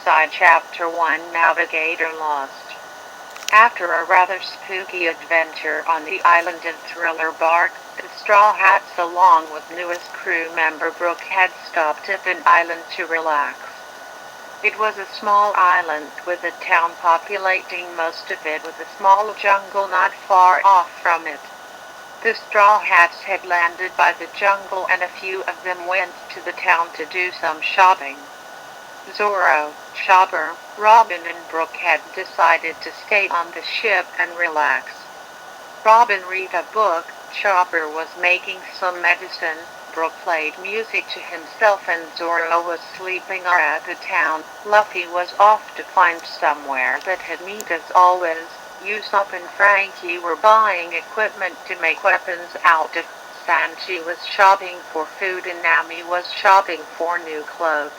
Inside Chapter 1, Navigator Lost. After a rather spooky adventure on the island of Thriller Bark, the Straw Hats along with newest crew member Brooke had stopped at an island to relax. It was a small island with a town populating most of it with a small jungle not far off from it. The Straw Hats had landed by the jungle and a few of them went to the town to do some shopping. Zorro, Chopper, Robin and Brooke had decided to stay on the ship and relax. Robin read a book, Chopper was making some medicine, Brooke played music to himself and Zorro was sleeping at the town. Luffy was off to find somewhere that had meat as always. Usopp and Frankie were buying equipment to make weapons out of sand. She was shopping for food and Nami was shopping for new clothes.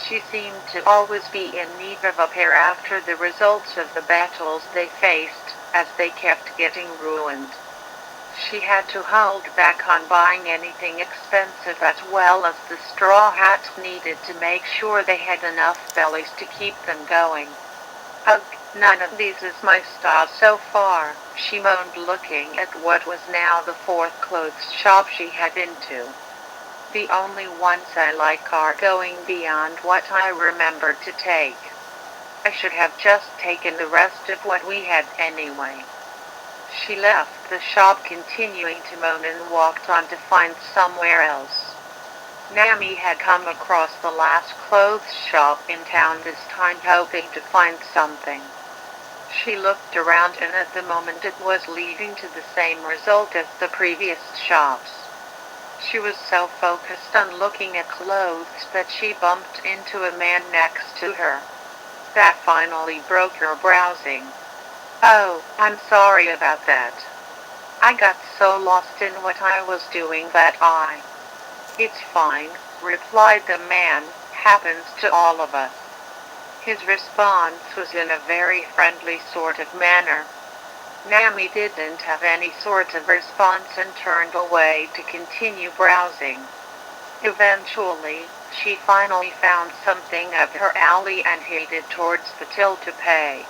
She seemed to always be in need of a pair after the results of the battles they faced, as they kept getting ruined. She had to hold back on buying anything expensive as well as the Straw Hats needed to make sure they had enough bellies to keep them going. Ugh, none of these is my style so far, she moaned looking at what was now the fourth clothes shop she had been to. The only ones I like are going beyond what I remember to take. I should have just taken the rest of what we had anyway. She left the shop continuing to moan and walked on to find somewhere else. Nami had come across the last clothes shop in town this time hoping to find something. She looked around and at the moment it was leading to the same result as the previous shops. She was so focused on looking at clothes that she bumped into a man next to her. That finally broke her browsing. Oh, I'm sorry about that. I got so lost in what I was doing that It's fine, replied the man, happens to all of us. His response was in a very friendly sort of manner. Nami didn't have any sort of response and turned away to continue browsing. Eventually, she finally found something up her alley and headed towards the till to pay.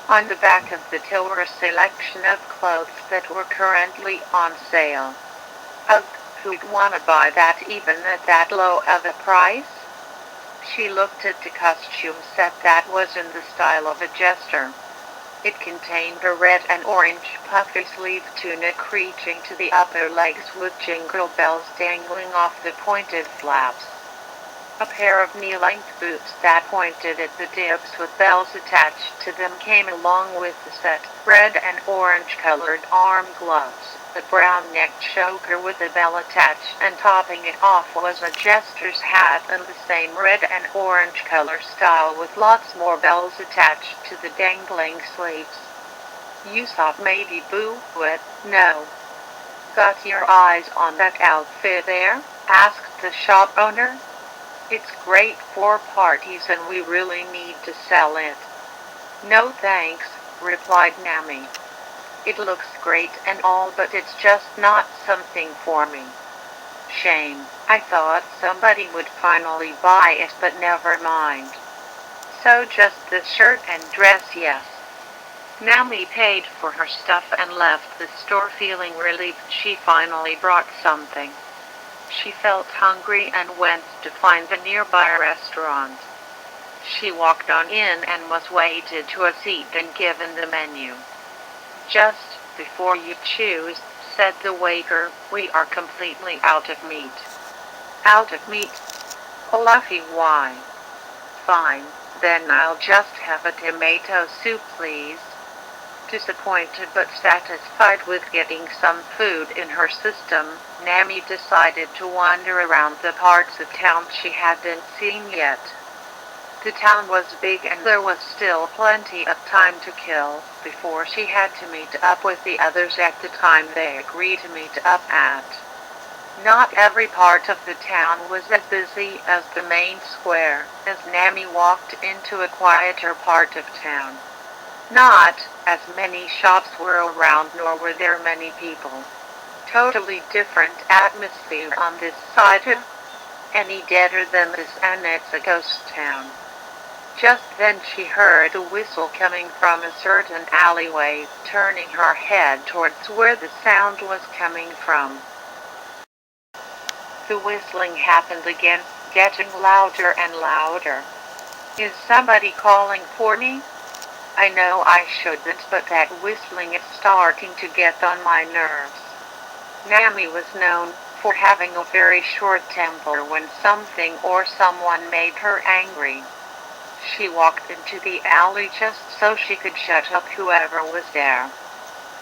On the back of the till were a selection of clothes that were currently on sale. Ugh, who'd wanna buy that even at that low of a price? She looked at the costume set that was in the style of a jester. It contained a red and orange puffy-sleeved tunic reaching to the upper legs with jingle bells dangling off the pointed flaps. A pair of knee-length boots that pointed at the dips with bells attached to them came along with the set, red and orange-colored arm gloves. A brown-necked choker with a bell attached and topping it off was a jester's hat in the same red and orange color style with lots more bells attached to the dangling sleeves. Usopp maybe boo it, no. Got your eyes on that outfit there? Asked the shop owner. It's great for parties and we really need to sell it. No thanks, replied Nami. It looks great and all but it's just not something for me. Shame, I thought somebody would finally buy it but never mind. So just the shirt and dress, yes. Nami paid for her stuff and left the store feeling relieved she finally brought something. She felt hungry and went to find the nearby restaurant. She walked on in and was weighted to a seat and given the menu. Just before you choose, said the waiter, we are completely out of meat. Out of meat? Oh, Luffy, why? Fine, then I'll just have a tomato soup, please. Disappointed but satisfied with getting some food in her system, Nami decided to wander around the parts of town she hadn't seen yet. The town was big and there was still plenty of time to kill before she had to meet up with the others at the time they agreed to meet up at. Not every part of the town was as busy as the main square as Nami walked into a quieter part of town. Not as many shops were around nor were there many people. Totally different atmosphere on this side of any deader than this and it's a ghost town. Just then she heard a whistle coming from a certain alleyway. Turning her head towards where the sound was coming from, the whistling happened again, getting louder and louder. "Is somebody calling for me? I know I shouldn't, but that whistling is starting to get on my nerves." Nami was known for having a very short temper when something or someone made her angry. She walked into the alley just so she could shut up whoever was there.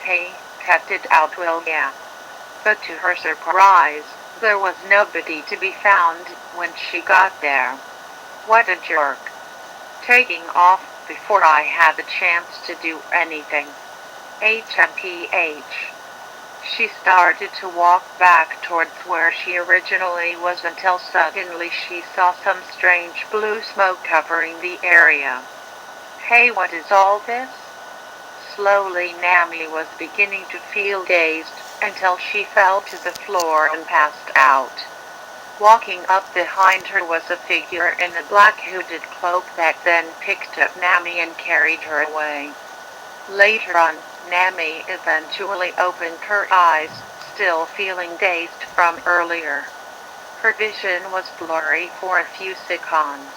"Hey, cut it out, will ya?" But to her surprise, there was nobody to be found when she got there. What a jerk. Taking off before I had the chance to do anything. HMPH. She started to walk back towards where she originally was until suddenly she saw some strange blue smoke covering the area. "Hey, what is all this?" Slowly Nami was beginning to feel dazed until she fell to the floor and passed out. Walking up behind her was a figure in a black hooded cloak that then picked up Nami and carried her away. Later on, Nami eventually opened her eyes, still feeling dazed from earlier. Her vision was blurry for a few seconds.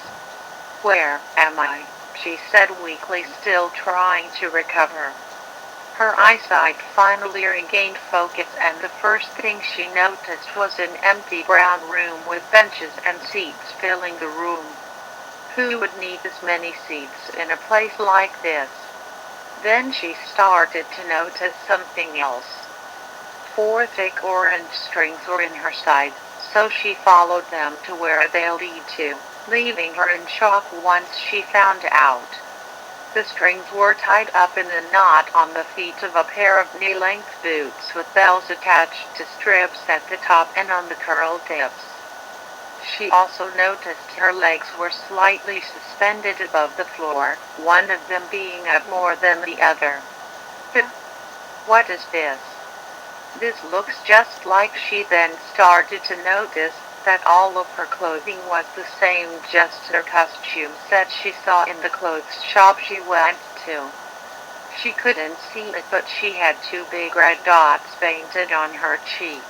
"Where am I?" she said weakly, still trying to recover. Her eyesight finally regained focus, and the first thing she noticed was an empty brown room with benches and seats filling the room. Who would need this many seats in a place like this? Then she started to notice something else. 4 thick orange strings were in her side, so she followed them to where they lead to, leaving her in shock once she found out. The strings were tied up in a knot on the feet of a pair of knee-length boots with bells attached to strips at the top and on the curl tips. She also noticed her legs were slightly suspended above the floor, one of them being up more than the other. What is this? This looks just like. She then started to notice that all of her clothing was the same, just her costume set she saw in the clothes shop she went to. She couldn't see it, but she had 2 big red dots painted on her cheeks.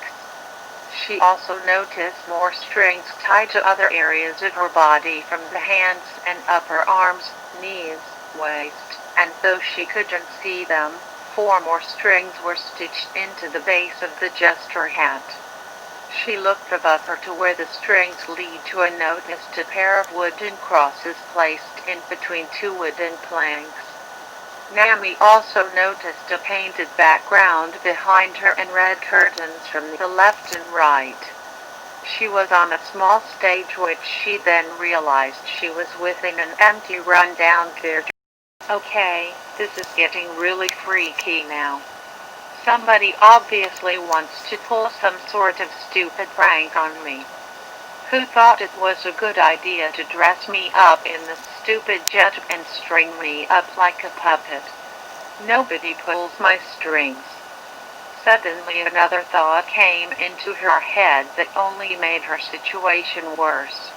She also noticed more strings tied to other areas of her body, from the hands and upper arms, knees, waist, and though she couldn't see them, 4 more strings were stitched into the base of the jester hat. She looked above her to where the strings lead to and noticed a pair of wooden crosses placed in between 2 wooden planks. Nami also noticed a painted background behind her and red curtains from the left and right. She was on a small stage, which she then realized she was within an empty rundown theater. Okay, this is getting really freaky now. Somebody obviously wants to pull some sort of stupid prank on me. Who thought it was a good idea to dress me up in this stupid jet and string me up like a puppet? Nobody pulls my strings. Suddenly another thought came into her head that only made her situation worse.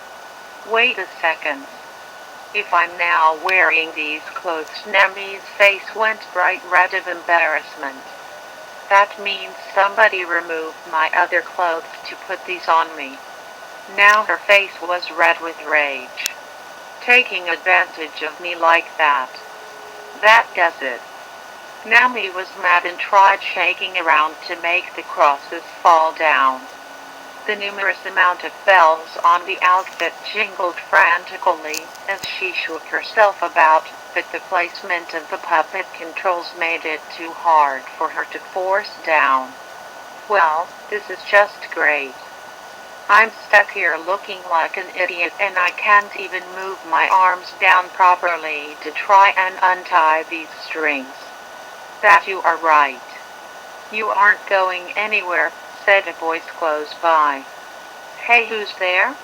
Wait a second. If I'm now wearing these clothes, Nami's face went bright red of embarrassment. That means somebody removed my other clothes to put these on me. Now her face was red with rage. Taking advantage of me like that. That does it. Nami was mad and tried shaking around to make the crosses fall down. The numerous amount of bells on the outfit jingled frantically as she shook herself about, but the placement of the puppet controls made it too hard for her to force down. Well, this is just great. I'm stuck here looking like an idiot, and I can't even move my arms down properly to try and untie these strings. That you are right. You aren't going anywhere, said a voice close by. Hey, who's there?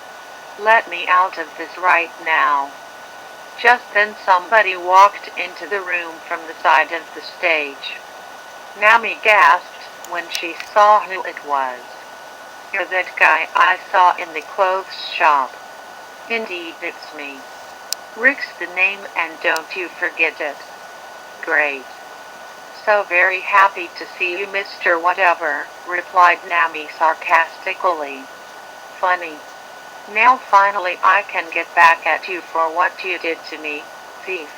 Let me out of this right now. Just then somebody walked into the room from the side of the stage. Nami gasped when she saw who it was. You're that guy I saw in the clothes shop. Indeed, it's me. Rick's the name and don't you forget it. Great. So very happy to see you, Mr. Whatever, replied Nami sarcastically. Funny. Now finally I can get back at you for what you did to me, thief.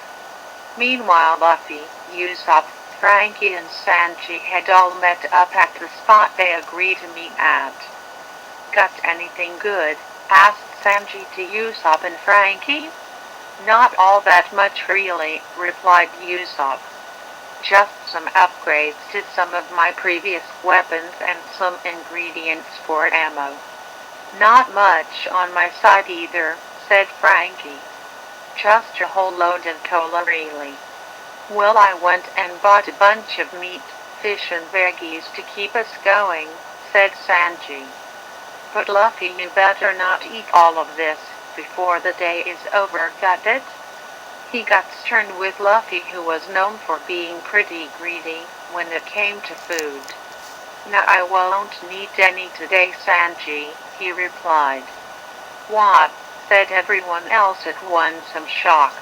Meanwhile Luffy, Usopp, Frankie and Sanji had all met up at the spot they agreed to meet at. Got anything good? Asked Sanji to Usopp and Frankie. Not all that much really, replied Usopp. Just some upgrades to some of my previous weapons and some ingredients for ammo. Not much on my side either, said Frankie. Just a whole load of cola really. Well, I went and bought a bunch of meat, fish and veggies to keep us going, said Sanji. But Luffy, you better not eat all of this before the day is over, got it? He got stern with Luffy, who was known for being pretty greedy when it came to food. No, I won't need any today, Sanji, he replied. What? Said everyone else at once in shock.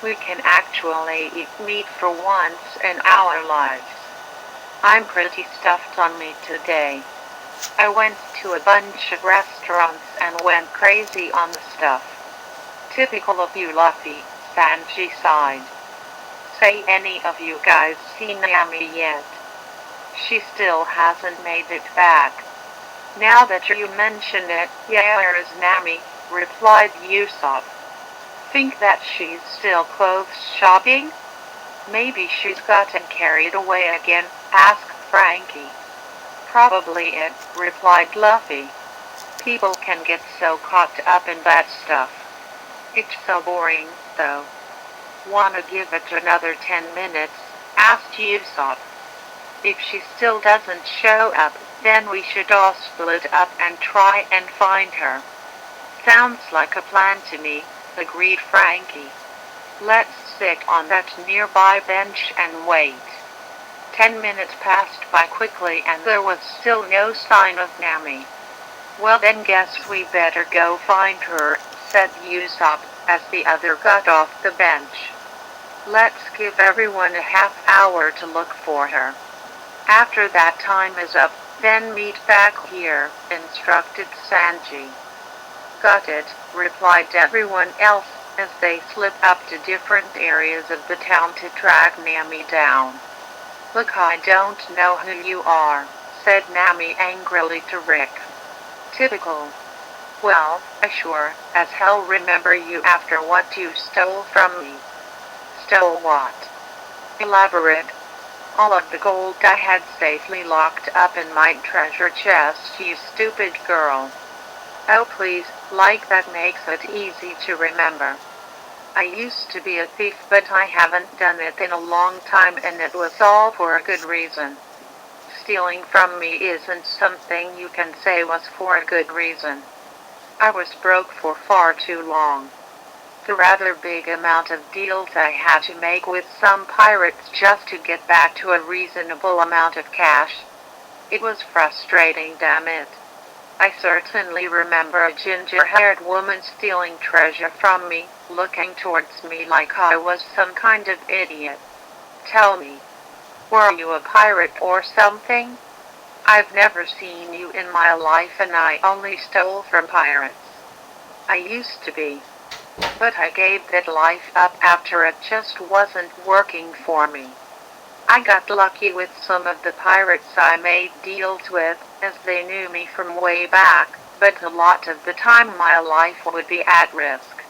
We can actually eat meat for once in our lives. I'm pretty stuffed on meat today. I went to a bunch of restaurants and went crazy on the stuff. Typical of you, Luffy, Sanji sighed. Say, any of you guys seen Nami yet? She still hasn't made it back. Now that you mention it, yeah, where is Nami? Replied Usopp. Think that she's still clothes shopping? Maybe she's gotten carried away again, asked Frankie. Probably it, replied Luffy. People can get so caught up in that stuff. It's so boring, though. Wanna give it another 10 minutes? Asked Usopp. If she still doesn't show up, then we should all split up and try and find her. Sounds like a plan to me, agreed Frankie. Let's sit on that nearby bench and wait. 10 minutes passed by quickly and there was still no sign of Nami. Well then guess we better go find her, said Usopp, as the other got off the bench. Let's give everyone a half hour to look for her. After that time is up, then meet back here, instructed Sanji. Got it, replied everyone else, as they slip up to different areas of the town to track Nami down. Look, I don't know who you are, said Nami angrily to Rick. Typical. Well, I sure as hell remember you after what you stole from me. Stole what? Elaborate. All of the gold I had safely locked up in my treasure chest, you stupid girl. Oh please, like that makes it easy to remember. I used to be a thief, but I haven't done it in a long time, and it was all for a good reason. Stealing from me isn't something you can say was for a good reason. I was broke for far too long. The rather big amount of deals I had to make with some pirates just to get back to a reasonable amount of cash. It was frustrating, damn it. I certainly remember a ginger-haired woman stealing treasure from me, looking towards me like I was some kind of idiot. Tell me, were you a pirate or something? I've never seen you in my life and I only stole from pirates. I used to be. But I gave that life up after it just wasn't working for me. I got lucky with some of the pirates I made deals with, as they knew me from way back, but a lot of the time my life would be at risk.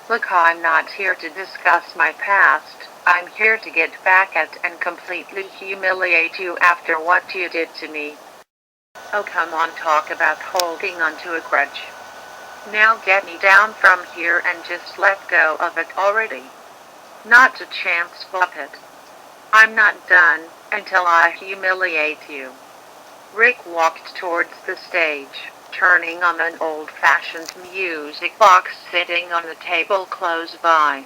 Look, I'm not here to discuss my past, I'm here to get back at and completely humiliate you after what you did to me. Oh come on, talk about holding onto a grudge. Now get me down from here and just let go of it already. Not a chance, puppet. I'm not done until I humiliate you. Rick walked towards the stage, turning on an old-fashioned music box sitting on the table close by.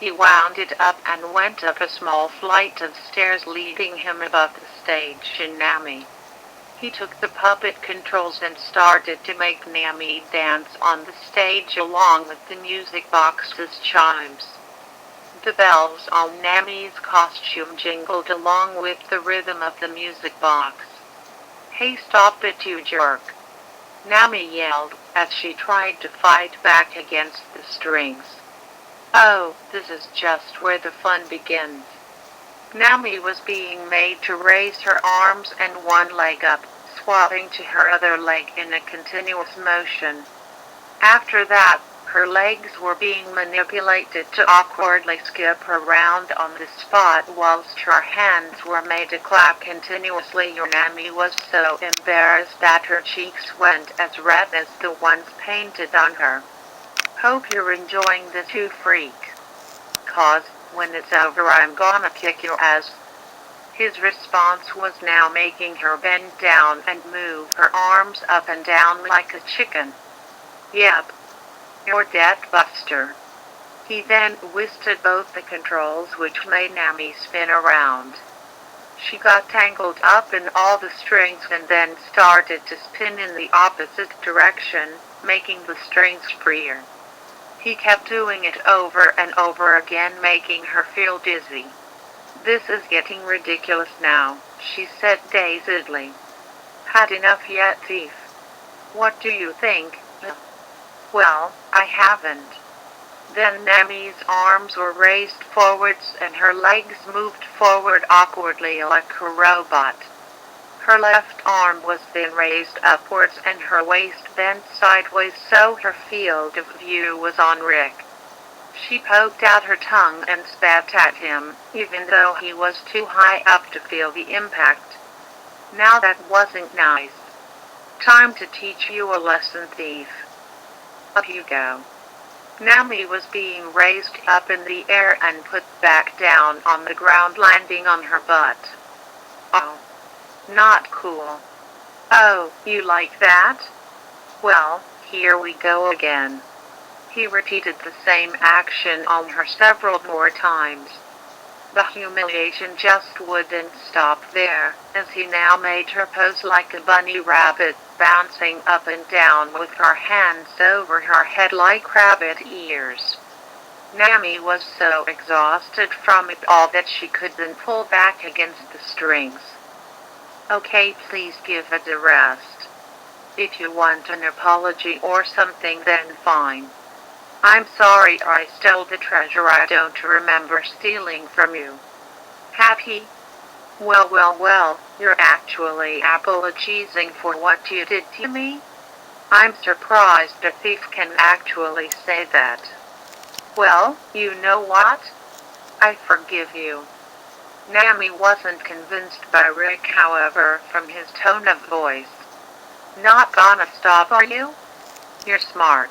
He wound it up and went up a small flight of stairs leading him above the stage in Nami. He took the puppet controls and started to make Nami dance on the stage along with the music box's chimes. The bells on Nami's costume jingled along with the rhythm of the music box. "Hey, stop it, you jerk!" Nami yelled as she tried to fight back against the strings. Oh, this is just where the fun begins. Nami was being made to raise her arms and one leg up, swapping to her other leg in a continuous motion. After that, her legs were being manipulated to awkwardly skip around on the spot whilst her hands were made to clap continuously. Nami was so embarrassed that her cheeks went as red as the ones painted on her. "Hope you're enjoying this, you freak. 'Cause, when it's over I'm gonna kick your ass." His response was now making her bend down and move her arms up and down like a chicken. "Yep. You're dead, Buster." He then twisted both the controls, which made Nami spin around. She got tangled up in all the strings and then started to spin in the opposite direction, making the strings freer. He kept doing it over and over again, making her feel dizzy. "This is getting ridiculous now," she said dazedly. "Had enough yet, thief?" "What do you think?" "Well, I haven't." Then Nami's arms were raised forwards and her legs moved forward awkwardly like a robot. Her left arm was then raised upwards and her waist bent sideways so her field of view was on Rick. She poked out her tongue and spat at him, even though he was too high up to feel the impact. "Now that wasn't nice. Time to teach you a lesson, thief. Up you go." Nami was being raised up in the air and put back down on the ground, landing on her butt. "Oh. Not cool." "Oh, you like that? Well, here we go again." He repeated the same action on her several more times. The humiliation just wouldn't stop there, as he now made her pose like a bunny rabbit, bouncing up and down with her hands over her head like rabbit ears. Nami was so exhausted from it all that she couldn't pull back against the strings. "Okay, please give it a rest. If you want an apology or something, then fine. I'm sorry I stole the treasure I don't remember stealing from you." "Happy? Well, you're actually apologizing for what you did to me? I'm surprised a thief can actually say that." "Well, you know what? I forgive you." Nami wasn't convinced by Rick, however, from his tone of voice. "Not gonna stop, are you? You're smart."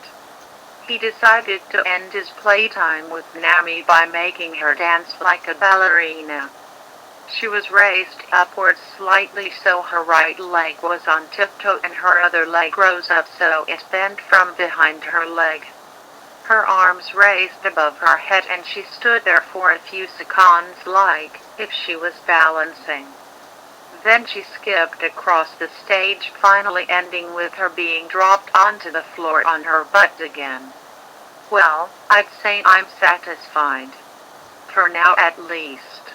He decided to end his playtime with Nami by making her dance like a ballerina. She was raised upwards slightly so her right leg was on tiptoe and her other leg rose up so it bent from behind her leg. Her arms raised above her head and she stood there for a few seconds like if she was balancing. Then she skipped across the stage, finally ending with her being dropped onto the floor on her butt again. "Well, I'd say I'm satisfied. For now at least."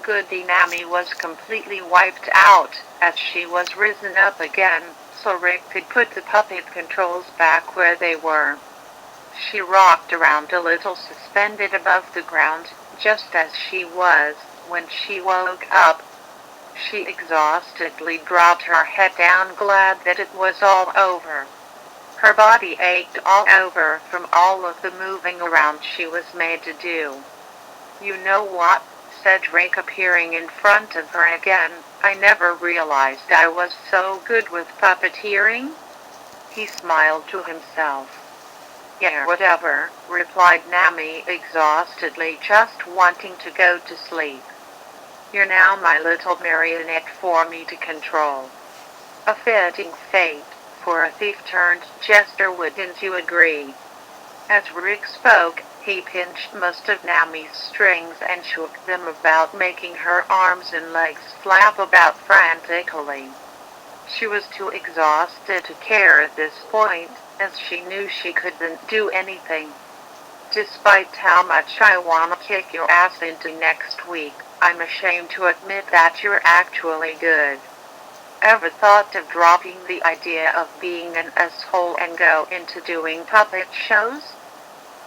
Goody Nami was completely wiped out, as she was risen up again, so Rick could put the puppet controls back where they were. She rocked around a little, suspended above the ground, just as she was when she woke up. She exhaustedly dropped her head down, glad that it was all over. Her body ached all over from all of the moving around she was made to do. "You know what?" said Rick, appearing in front of her again. "I never realized I was so good with puppeteering." He smiled to himself. "Yeah, whatever," replied Nami exhaustedly, just wanting to go to sleep. "You're now my little marionette for me to control." A fitting fate for a thief turned jester, wouldn't you agree? As Rick spoke, He pinched most of Nami's strings and shook them about, making her arms and legs flap about frantically. She was too exhausted to care at this point, as she knew she couldn't do anything. Despite how much I wanna kick your ass into next week, I'm ashamed to admit that you're actually good. Ever thought of dropping the idea of being an asshole and go into doing puppet shows?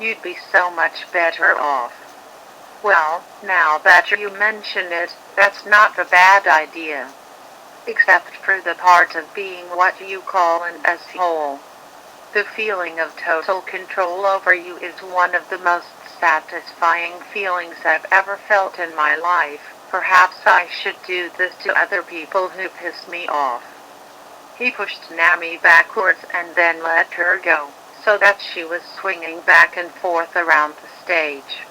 You'd be so much better off. Well, now that you mention it, that's not a bad idea. Except for the part of being what you call an asshole. The feeling of total control over you is one of the most satisfying feelings I've ever felt in my life. Perhaps I should do this to other people who piss me off. He pushed Nami backwards and then let her go, so that she was swinging back and forth around the stage.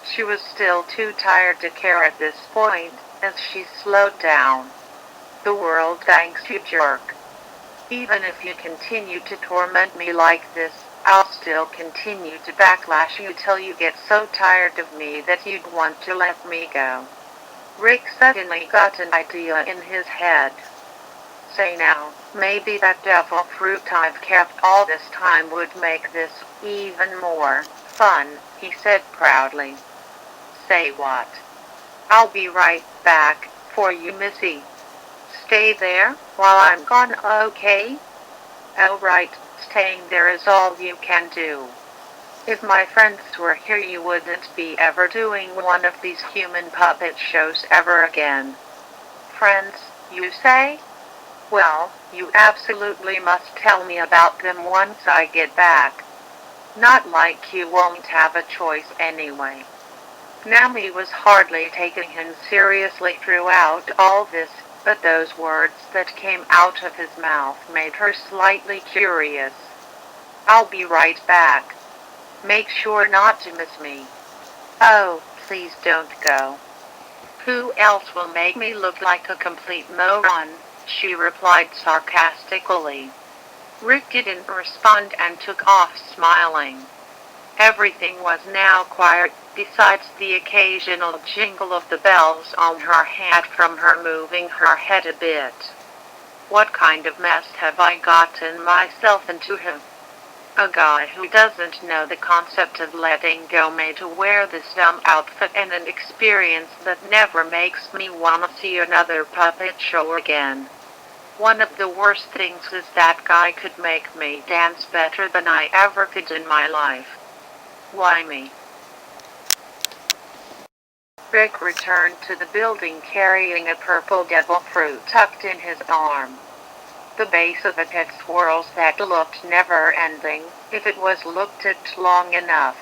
She was still too tired to care at this point, as she slowed down. The world thanks you, jerk. Even if you continue to torment me like this, I'll still continue to backlash you till you get so tired of me that you'd want to let me go. Rick suddenly got an idea in his head. Say now, maybe that devil fruit I've kept all this time would make this even more fun, he said proudly. Say what? I'll be right back for you, Missy. Stay there while I'm gone, okay? Oh right, staying there is all you can do. If my friends were here, you wouldn't be ever doing one of these human puppet shows ever again. Friends, you say? Well, you absolutely must tell me about them once I get back. Not like you won't have a choice anyway. Nami was hardly taking him seriously throughout all this, but those words that came out of his mouth made her slightly curious. I'll be right back. Make sure not to miss me. Oh, please don't go. Who else will make me look like a complete moron? She replied sarcastically. Rick didn't respond and took off smiling. Everything was now quiet, besides the occasional jingle of the bells on her hat from her moving her head a bit. What kind of mess have I gotten myself into? A guy who doesn't know the concept of letting go made to wear this dumb outfit, and an experience that never makes me wanna see another puppet show again. One of the worst things is that guy could make me dance better than I ever could in my life. Why me? Rick returned to the building carrying a purple devil fruit tucked in his arm. The base of it had swirls that looked never-ending, if it was looked at long enough.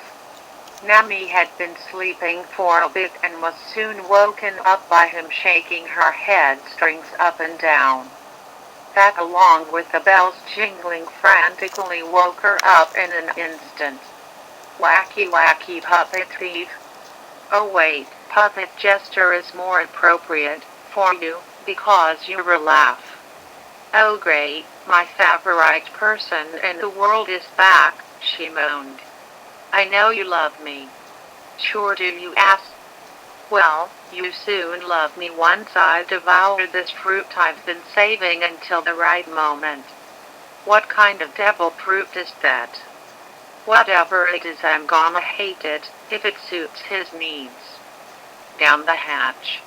Nami had been sleeping for a bit and was soon woken up by him shaking her head strings up and down. That, along with the bells jingling frantically, woke her up in an instant. Wacky wacky puppet thief. Oh wait, puppet jester is more appropriate for you, because you're a laugh. Oh great, my favorite person in the world is back, she moaned. I know you love me. Sure do you, ass. Well, you soon love me once I devour this fruit I've been saving until the right moment. What kind of devil fruit is that? Whatever it is, I'm gonna hate it, if it suits his needs. Down the hatch.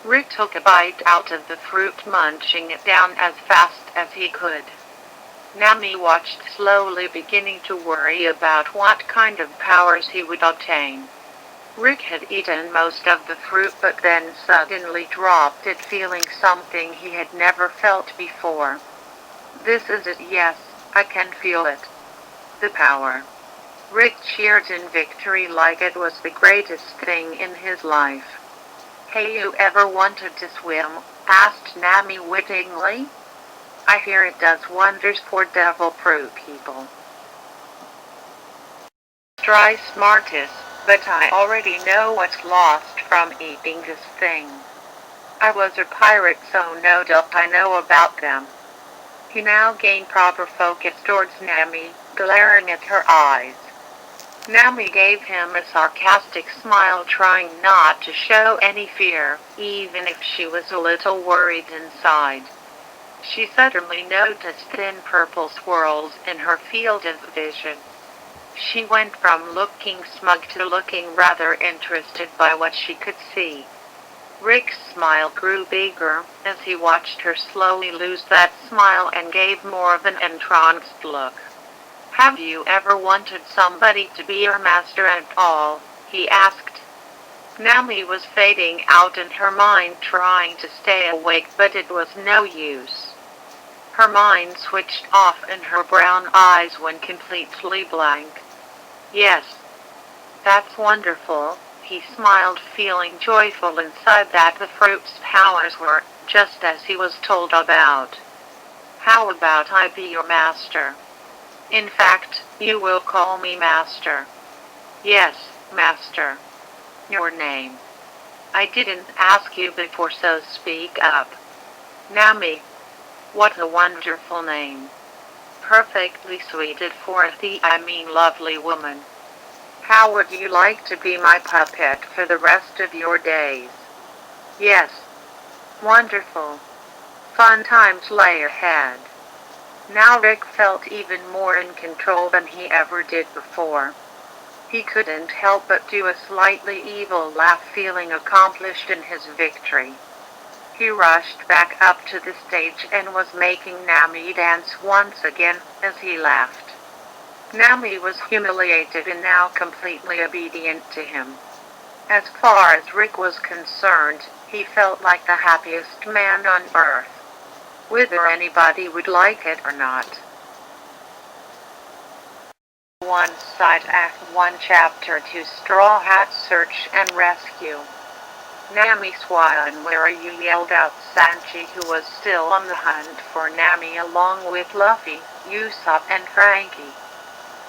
Rick took a bite out of the fruit, munching it down as fast as he could. Nami watched slowly, beginning to worry about what kind of powers he would obtain. Rick had eaten most of the fruit, but then suddenly dropped it, feeling something he had never felt before. This is it, yes, I can feel it. The power. Rick cheered in victory like it was the greatest thing in his life. Hey, you ever wanted to swim? Asked Nami wittingly. I hear it does wonders for devil fruit people. Try smartest, but I already know what's lost from eating this thing. I was a pirate, so no doubt I know about them. He now gained proper focus towards Nami, glaring at her eyes. Nami gave him a sarcastic smile, trying not to show any fear, even if she was a little worried inside. She suddenly noticed thin purple swirls in her field of vision. She went from looking smug to looking rather interested by what she could see. Rick's smile grew bigger as he watched her slowly lose that smile and gave more of an entranced look. "Have you ever wanted somebody to be your master at all?" he asked. Nami was fading out in her mind, trying to stay awake, but it was no use. Her mind switched off and her brown eyes went completely blank. "Yes. That's wonderful," he smiled, feeling joyful inside that the fruit's powers were just as he was told about. "How about I be your master? In fact, you will call me master." "Yes, master. Your name?" "I didn't ask you before, so speak up." "Nami." "What a wonderful name. Perfectly suited for lovely woman. How would you like to be my puppet for the rest of your days?" "Yes." "Wonderful. Fun times lay ahead." Now Rick felt even more in control than he ever did before. He couldn't help but do a slightly evil laugh, feeling accomplished in his victory. He rushed back up to the stage and was making Nami dance once again as he laughed. Nami was humiliated and now completely obedient to him. As far as Rick was concerned, he felt like the happiest man on earth, whether anybody would like it or not. One Side Act 1 Chapter 2 Straw Hat Search and Rescue. "Nami Swan, where are you?" yelled out Sanji, who was still on the hunt for Nami along with Luffy, Usopp and Frankie.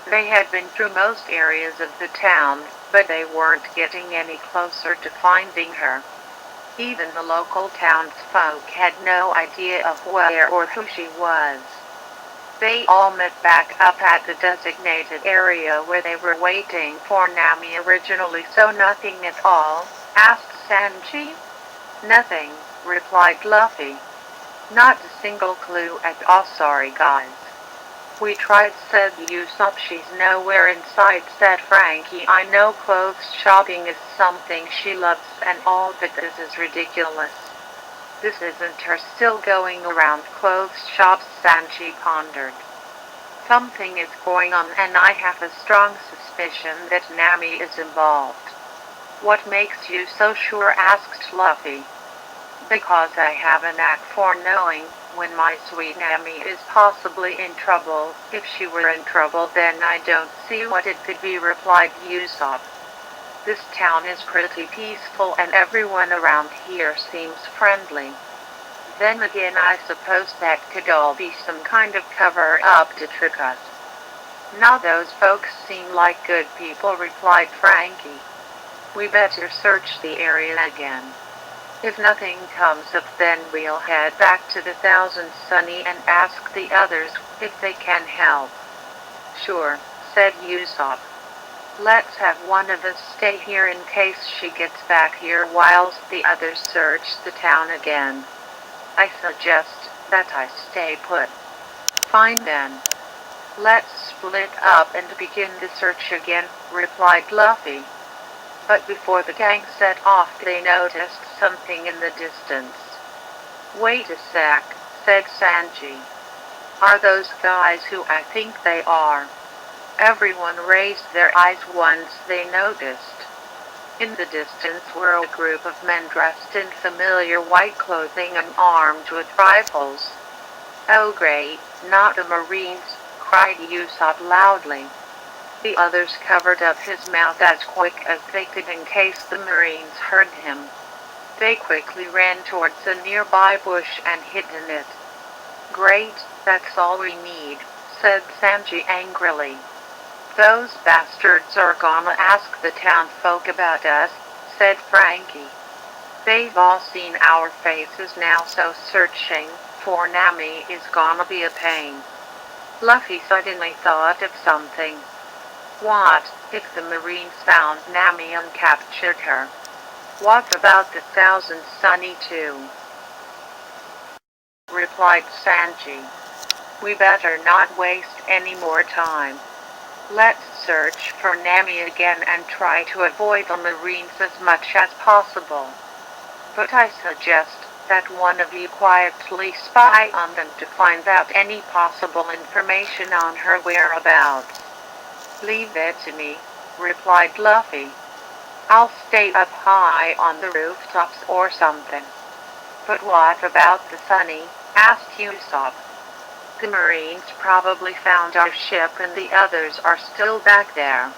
They had been through most areas of the town, but they weren't getting any closer to finding her. Even the local townsfolk had no idea of where or who she was. They all met back up at the designated area where they were waiting for Nami originally. "So nothing at all?" asked Sanji. "Nothing," replied Luffy. "Not a single clue at all, sorry guys." "We tried," said Usopp. "She's nowhere in sight," said Frankie. "I know clothes shopping is something she loves and all, but this is ridiculous. This isn't her still going around clothes shops," Sanji pondered. "Something is going on and I have a strong suspicion that Nami is involved." "What makes you so sure?" asked Luffy. "Because I have a knack for knowing when my sweet Nami is possibly in trouble. If she were in trouble, then I don't see what it could be," replied Usopp. "This town is pretty peaceful and everyone around here seems friendly. Then again, I suppose that could all be some kind of cover-up to trick us." "Now those folks seem like good people," replied Frankie. "We better search the area again. If nothing comes up, then we'll head back to the Thousand Sunny and ask the others if they can help." "Sure," said Usopp. "Let's have one of us stay here in case she gets back here whilst the others search the town again." "I suggest that I stay put." "Fine then. Let's split up and begin the search again," replied Luffy. But before the gang set off, they noticed something in the distance. "Wait a sec," said Sanji. "Are those guys who I think they are?" Everyone raised their eyes once they noticed. In the distance were a group of men dressed in familiar white clothing and armed with rifles. "Oh great, not the Marines!" cried Usopp loudly. The others covered up his mouth as quick as they could in case the Marines heard him. They quickly ran towards a nearby bush and hid in it. "Great, that's all we need," said Sanji angrily. "Those bastards are gonna ask the townfolk about us," said Frankie. "They've all seen our faces now, so searching for Nami is gonna be a pain." Luffy suddenly thought of something. What if the Marines found Nami and captured her? What about the thousand Sunny too? Replied Sanji. We better not waste any more time. Let's search for Nami again and try to avoid the Marines as much as possible. But I suggest that one of you quietly spy on them to find out any possible information on her whereabouts. Leave it to me, replied Luffy. I'll stay up high on the rooftops or something. But what about the Sunny? Asked Usopp. The Marines probably found our ship and the others are still back there.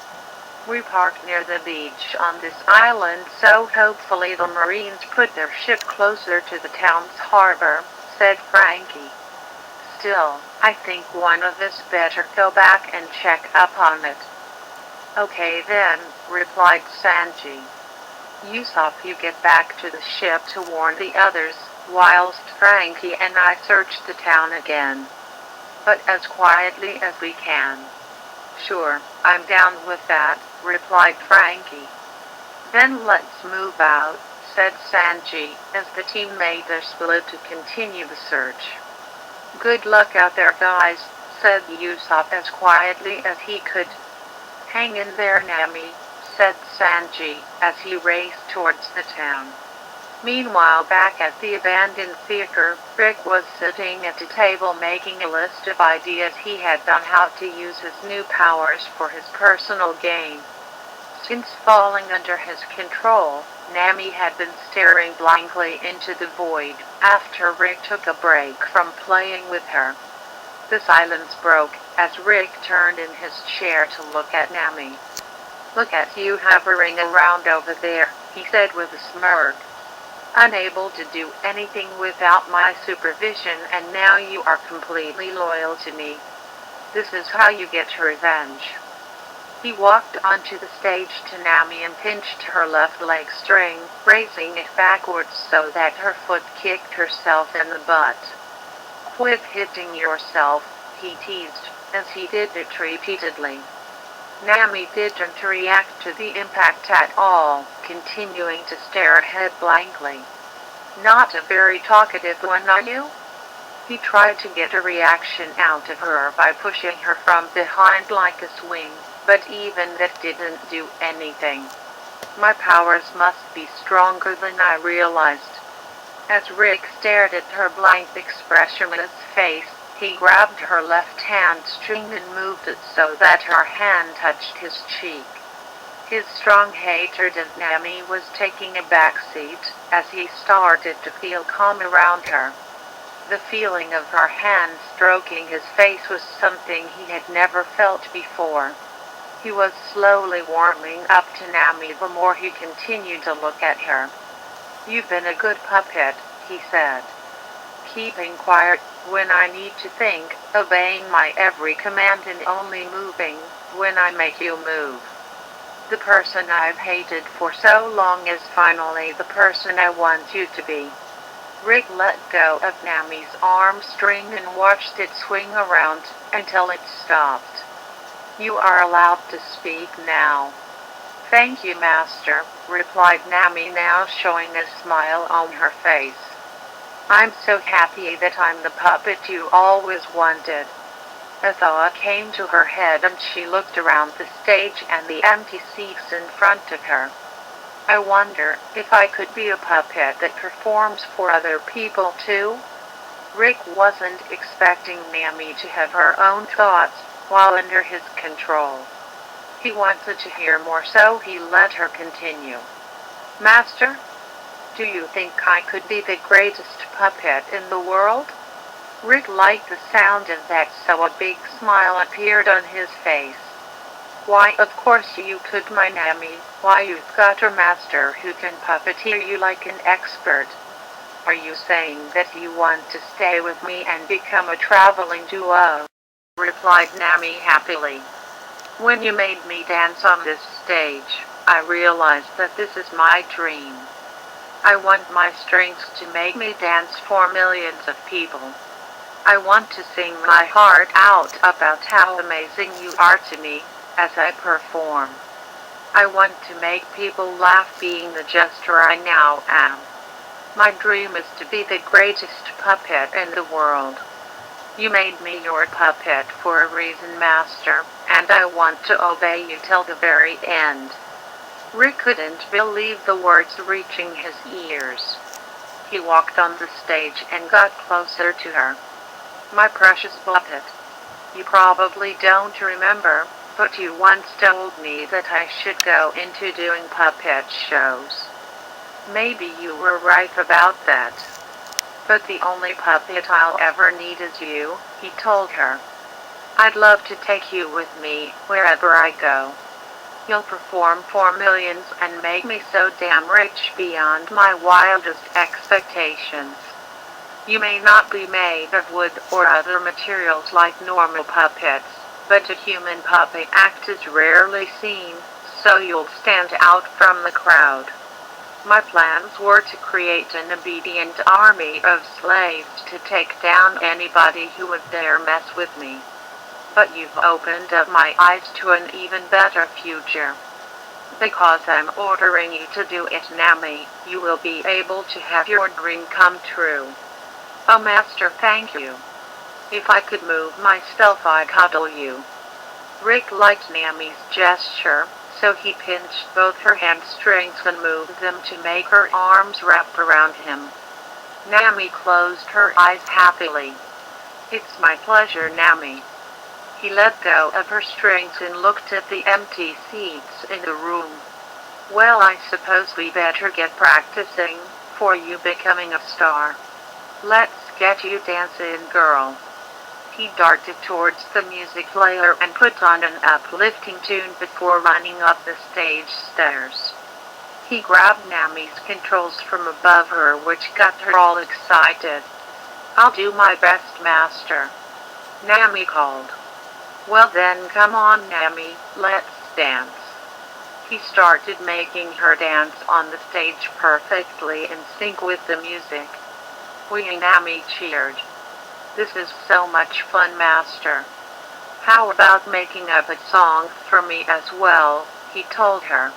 We parked near the beach on this island, so hopefully the Marines put their ship closer to the town's harbor, said Frankie. Still, I think one of us better go back and check up on it. Okay then, replied Sanji. Usopp, you get back to the ship to warn the others, whilst Frankie and I search the town again. But as quietly as we can. Sure, I'm down with that, replied Frankie. Then let's move out, said Sanji, as the team made their split to continue the search. Good luck out there, guys, said Usopp as quietly as he could. Hang in there, Nami, said Sanji, as he raced towards the town. Meanwhile, back at the abandoned theater, Rick was sitting at a table making a list of ideas he had on how to use his new powers for his personal gain. Since falling under his control, Nami had been staring blankly into the void after Rick took a break from playing with her. The silence broke as Rick turned in his chair to look at Nami. Look at you hovering around over there, he said with a smirk. Unable to do anything without my supervision, and now you are completely loyal to me. This is how you get revenge. He walked onto the stage to Nami and pinched her left leg string, raising it backwards so that her foot kicked herself in the butt. Quit hitting yourself, he teased, as he did it repeatedly. Nami didn't react to the impact at all, continuing to stare ahead blankly. Not a very talkative one, are you? He tried to get a reaction out of her by pushing her from behind like a swing, but even that didn't do anything. My powers must be stronger than I realized. As Rick stared at her blank, expressionless face, he grabbed her left hamstring and moved it so that her hand touched his cheek. His strong hatred of Nami was taking a backseat as he started to feel calm around her. The feeling of her hand stroking his face was something he had never felt before. He was slowly warming up to Nami the more he continued to look at her. You've been a good puppet, he said. Keeping quiet when I need to think, obeying my every command and only moving when I make you move. The person I've hated for so long is finally the person I want you to be. Rick let go of Nami's arm string and watched it swing around until it stopped. You are allowed to speak now. Thank you, Master, replied Nami, now showing a smile on her face. I'm so happy that I'm the puppet you always wanted. A thought came to her head and she looked around the stage and the empty seats in front of her. I wonder if I could be a puppet that performs for other people too? Rick wasn't expecting Nami to have her own thoughts while under his control. He wanted to hear more, so he let her continue. Master, do you think I could be the greatest puppet in the world? Rick liked the sound of that, so a big smile appeared on his face. Why, of course you could, my Nami. Why, you've got a master who can puppeteer you like an expert. Are you saying that you want to stay with me and become a traveling duo? Replied Nami happily. When you made me dance on this stage, I realized that this is my dream. I want my strings to make me dance for millions of people. I want to sing my heart out about how amazing you are to me, as I perform. I want to make people laugh being the jester I now am. My dream is to be the greatest puppet in the world. You made me your puppet for a reason, Master, and I want to obey you till the very end. Rick couldn't believe the words reaching his ears. He walked on the stage and got closer to her. My precious puppet. You probably don't remember, but you once told me that I should go into doing puppet shows. Maybe you were right about that. But the only puppet I'll ever need is you, he told her. I'd love to take you with me, wherever I go. You'll perform for millions and make me so damn rich beyond my wildest expectations. You may not be made of wood or other materials like normal puppets, but a human puppet act is rarely seen, so you'll stand out from the crowd. My plans were to create an obedient army of slaves to take down anybody who would dare mess with me. But you've opened up my eyes to an even better future. Because I'm ordering you to do it, Nami, you will be able to have your dream come true. Oh, Master, thank you. If I could move myself, I'd cuddle you. Rick liked Nami's gesture, so he pinched both her hamstrings and moved them to make her arms wrap around him. Nami closed her eyes happily. It's my pleasure, Nami. He let go of her strings and looked at the empty seats in the room. Well, I suppose we better get practicing, for you becoming a star. Let's get you dancing, girl. He darted towards the music player and put on an uplifting tune before running up the stage stairs. He grabbed Nami's controls from above her, which got her all excited. I'll do my best, Master. Nami called. Well then, come on, Nami, let's dance. He started making her dance on the stage perfectly in sync with the music. We and Nami cheered. This is so much fun, Master. How about making up a song for me as well, he told her.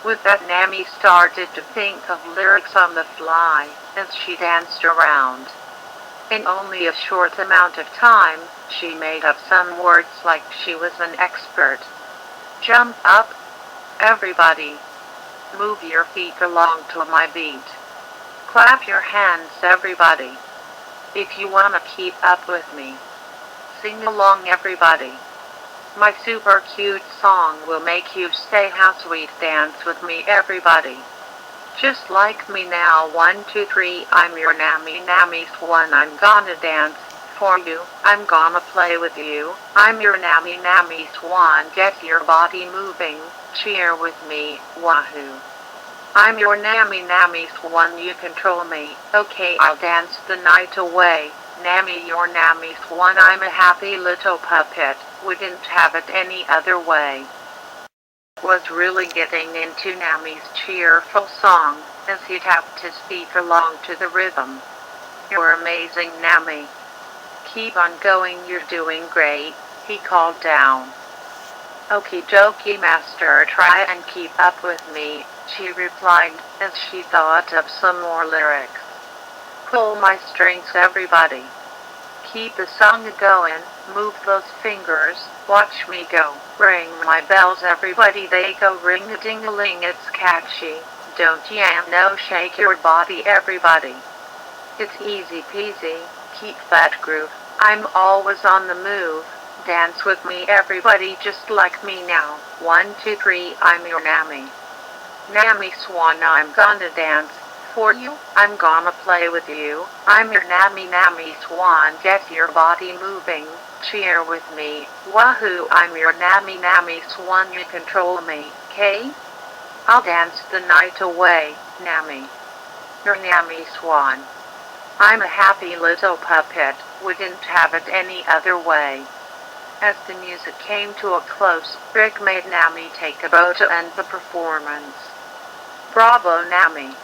With that, Nami started to think of lyrics on the fly as she danced around. In only a short amount of time, she made up some words like she was an expert. Jump up, everybody. Move your feet along to my beat. Clap your hands, everybody. If you wanna keep up with me. Sing along, everybody. My super cute song will make you say how sweet. Dance with me, everybody. Just like me now, 1, 2, 3, I'm your Nami, Nami Swan. I'm gonna dance for you, I'm gonna play with you, I'm your Nami, Nami Swan. Get your body moving, cheer with me, wahoo. I'm your Nami, Nami Swan, you control me, okay, I'll dance the night away. Nami, your Nami Swan, I'm a happy little puppet, wouldn't have it any other way. Was really getting into Nami's cheerful song, as he tapped his feet along to the rhythm. You're amazing, Nami. Keep on going, you're doing great, he called down. Okie dokie, Master, try and keep up with me, she replied, as she thought of some more lyrics. Pull my strings, everybody. Keep the song going, move those fingers, watch me go. Ring my bells, everybody, they go ring-a-ding-a-ling, it's catchy. Don't ya know, shake your body, everybody. It's easy peasy, keep that groove, I'm always on the move. Dance with me, everybody, just like me now. 1, 2, 3, I'm your Nami. Nami Swan, I'm gonna dance for you, I'm gonna play with you, I'm your Nami, Nami Swan. Get your body moving, cheer with me, wahoo. I'm your Nami, Nami Swan, you control me, okay? I'll dance the night away, Nami. Your Nami Swan. I'm a happy little puppet, wouldn't have it any other way. As the music came to a close, Rick made Nami take a bow to end the performance. Bravo, Nami.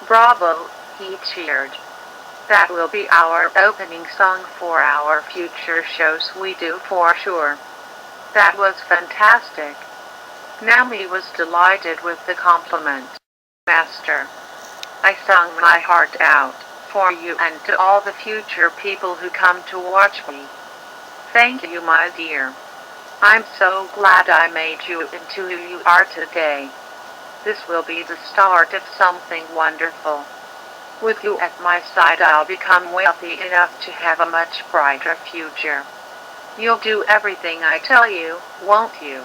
Bravo, he cheered. That will be our opening song for our future shows, we do for sure. That was fantastic. Nami was delighted with the compliment. Master, I sung my heart out for you and to all the future people who come to watch me. Thank you, my dear. I'm so glad I made you into who you are today. This will be the start of something wonderful. With you at my side, I'll become wealthy enough to have a much brighter future. You'll do everything I tell you, won't you?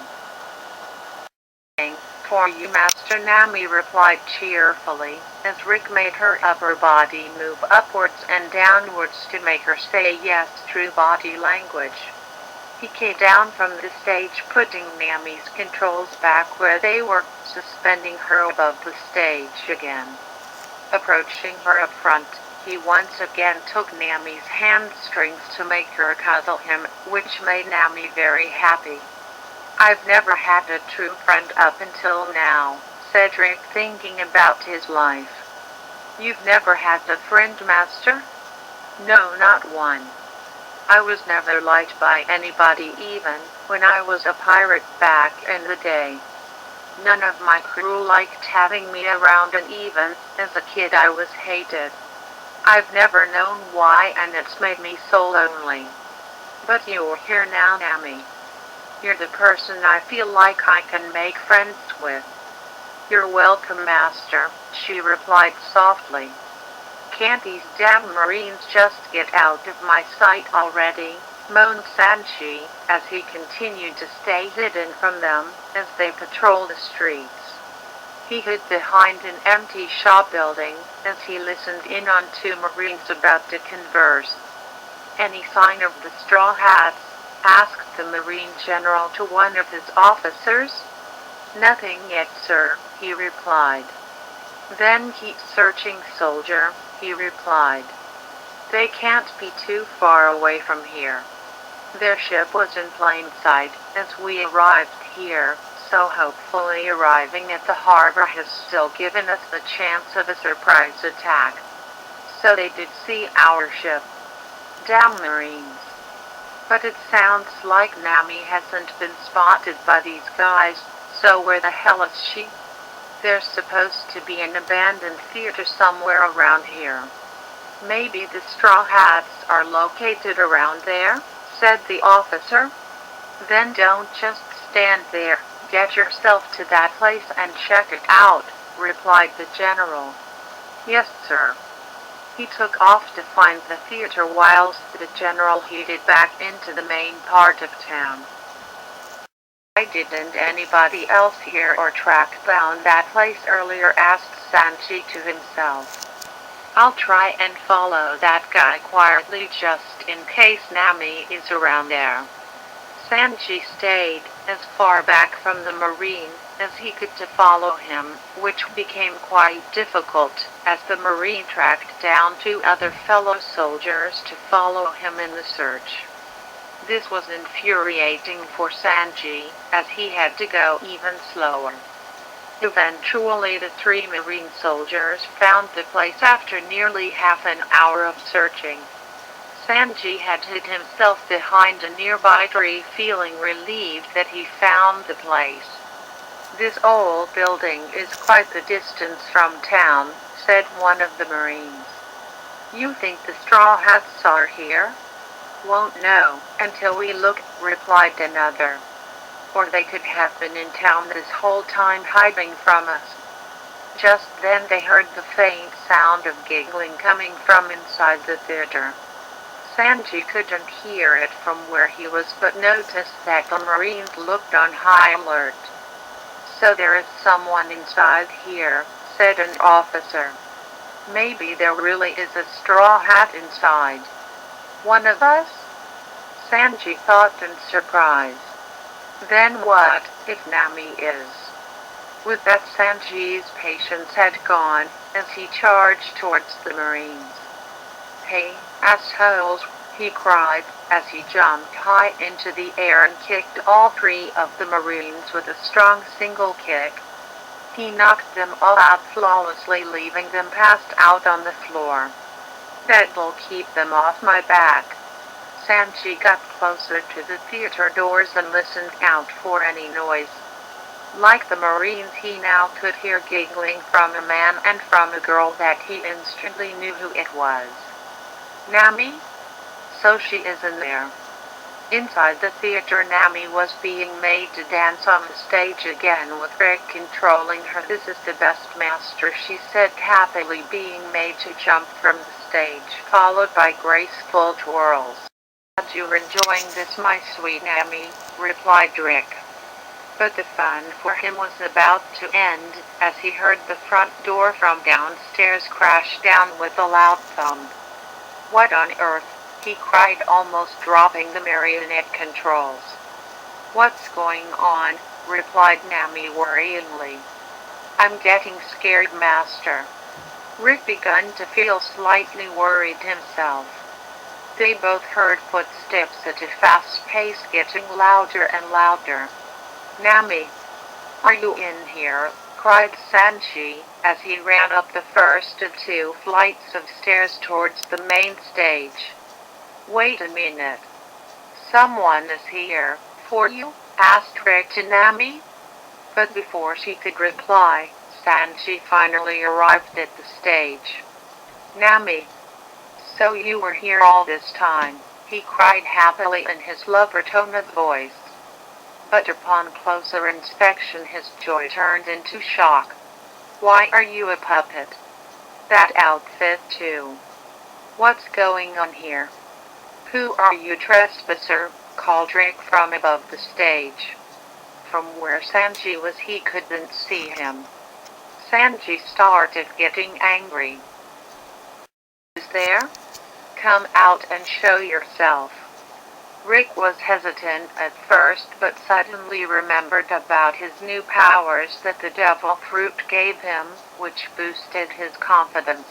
For you, Master, Nami replied cheerfully, as Rick made her upper body move upwards and downwards to make her say yes through body language. He came down from the stage, putting Nami's controls back where they were, suspending her above the stage again. Approaching her up front, he once again took Nami's hamstrings to make her cuddle him, which made Nami very happy. I've never had a true friend up until now, said Rick, thinking about his life. You've never had a friend, Master? No, not one. I was never liked by anybody, even when I was a pirate back in the day. None of my crew liked having me around, and even as a kid I was hated. I've never known why, and it's made me so lonely. But you're here now, Nami. You're the person I feel like I can make friends with. You're welcome, Master, she replied softly. Can't these damn Marines just get out of my sight already? Moaned Sanji, as he continued to stay hidden from them as they patrolled the streets. He hid behind an empty shop building as he listened in on two Marines about to converse. Any sign of the Straw Hats? Asked the Marine General to one of his officers. Nothing yet, sir, he replied. Then keep searching, soldier, he replied. They can't be too far away from here. Their ship was in plain sight as we arrived here, so hopefully arriving at the harbor has still given us the chance of a surprise attack. So they did see our ship. Damn Marines. But it sounds like Nami hasn't been spotted by these guys, so where the hell is she? There's supposed to be an abandoned theater somewhere around here. Maybe the Straw Hats are located around there, said the officer. Then don't just stand there, get yourself to that place and check it out, replied the general. Yes, sir. He took off to find the theater whilst the general headed back into the main part of town. Why didn't anybody else hear or track down that place earlier? Asked Sanji to himself. I'll try and follow that guy quietly just in case Nami is around there. Sanji stayed as far back from the Marine as he could to follow him, which became quite difficult as the Marine tracked down two other fellow soldiers to follow him in the search. This was infuriating for Sanji, as he had to go even slower. Eventually the three Marine soldiers found the place after nearly half an hour of searching. Sanji had hid himself behind a nearby tree, feeling relieved that he found the place. This old building is quite the distance from town, said one of the Marines. You think the Straw Hats are here? Won't know until we look, replied another. Or they could have been in town this whole time hiding from us. Just then they heard the faint sound of giggling coming from inside the theater. Sanji couldn't hear it from where he was, but noticed that the Marines looked on high alert. So there is someone inside here, said an officer. Maybe there really is a Straw Hat inside. One of us? Sanji thought in surprise. Then what if Nami is? With that, Sanji's patience had gone as he charged towards the Marines. Hey, assholes, he cried as he jumped high into the air and kicked all three of the Marines with a strong single kick. He knocked them all out flawlessly, leaving them passed out on the floor. That'll keep them off my back. Sanji got closer to the theater doors and listened out for any noise. Like the Marines, he now could hear giggling from a man and from a girl that he instantly knew who it was. Nami? So she is in there. Inside the theater, Nami was being made to dance on the stage again with Rick controlling her. "This is the best, Master," she said happily, being made to jump from the stage, followed by graceful twirls. "Glad you're enjoying this, my sweet Nami," replied Rick. But the fun for him was about to end, as he heard the front door from downstairs crash down with a loud thump. "What on earth?" he cried, almost dropping the marionette controls. "What's going on?" replied Nami worryingly. "I'm getting scared, Master." Rick began to feel slightly worried himself. They both heard footsteps at a fast pace, getting louder and louder. "Nami, are you in here?" cried Sanji, as he ran up the first of 2 flights of stairs towards the main stage. "Wait a minute. Someone is here, for you?" asked Rick to Nami. But before she could reply, Sanji finally arrived at the stage. "Nami, so you were here all this time," he cried happily in his lover tone of voice. But upon closer inspection his joy turned into shock. "Why are you a puppet? That outfit too. What's going on here?" "Who are you, trespasser?" called Rick from above the stage. From where Sanji was, he couldn't see him. Sanji started getting angry. "Is there? Come out and show yourself." Rick was hesitant at first, but suddenly remembered about his new powers that the devil fruit gave him, which boosted his confidence.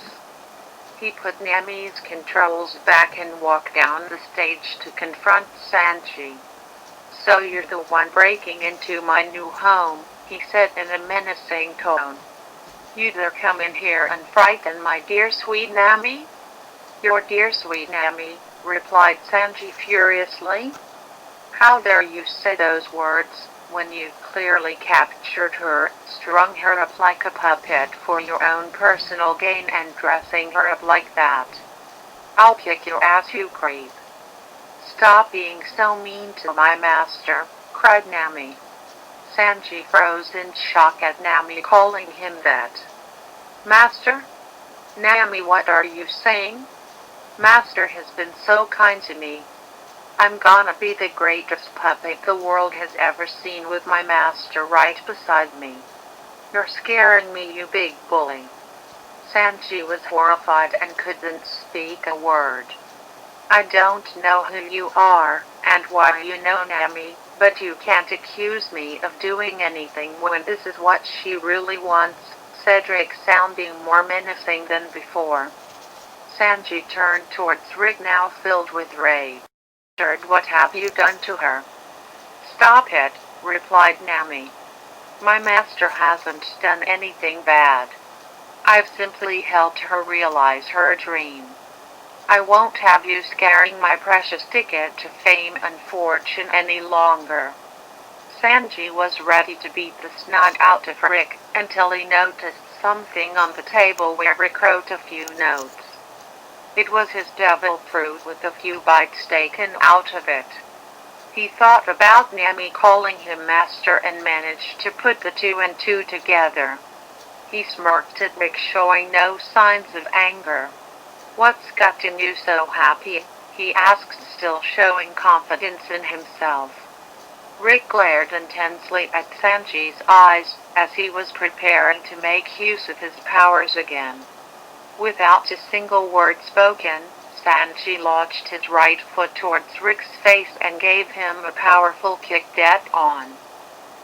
He put Nami's controls back and walked down the stage to confront Sanji. "So you're the one breaking into my new home," he said in a menacing tone. "You dare come in here and frighten my dear sweet Nami?" "Your dear sweet Nami," replied Sanji furiously. "How dare you say those words, when you clearly captured her, strung her up like a puppet for your own personal gain, and dressing her up like that? I'll kick your ass, you creep." "Stop being so mean to my master," cried Nami. Sanji froze in shock at Nami calling him that. "Master? Nami, what are you saying? Master has been so kind to me. I'm gonna be the greatest puppet the world has ever seen with my master right beside me. You're scaring me, you big bully." Sanji was horrified and couldn't speak a word. "I don't know who you are, and why you know Nami, but you can't accuse me of doing anything when this is what she really wants," said Rick, sounding more menacing than before. Sanji turned towards Rick, now filled with rage. "What have you done to her?" "Stop it," replied Nami. "My master hasn't done anything bad. I've simply helped her realize her dream. I won't have you scaring my precious ticket to fame and fortune any longer." Sanji was ready to beat the snot out of Rick, until he noticed something on the table where Rick wrote a few notes. It was his devil fruit with a few bites taken out of it. He thought about Nami calling him master and managed to put the 2 and 2 together. He smirked at Rick, showing no signs of anger. "What's gotten you so happy?" he asked, still showing confidence in himself. Rick glared intensely at Sanji's eyes, as he was preparing to make use of his powers again. Without a single word spoken, Sanji launched his right foot towards Rick's face and gave him a powerful kick dead on.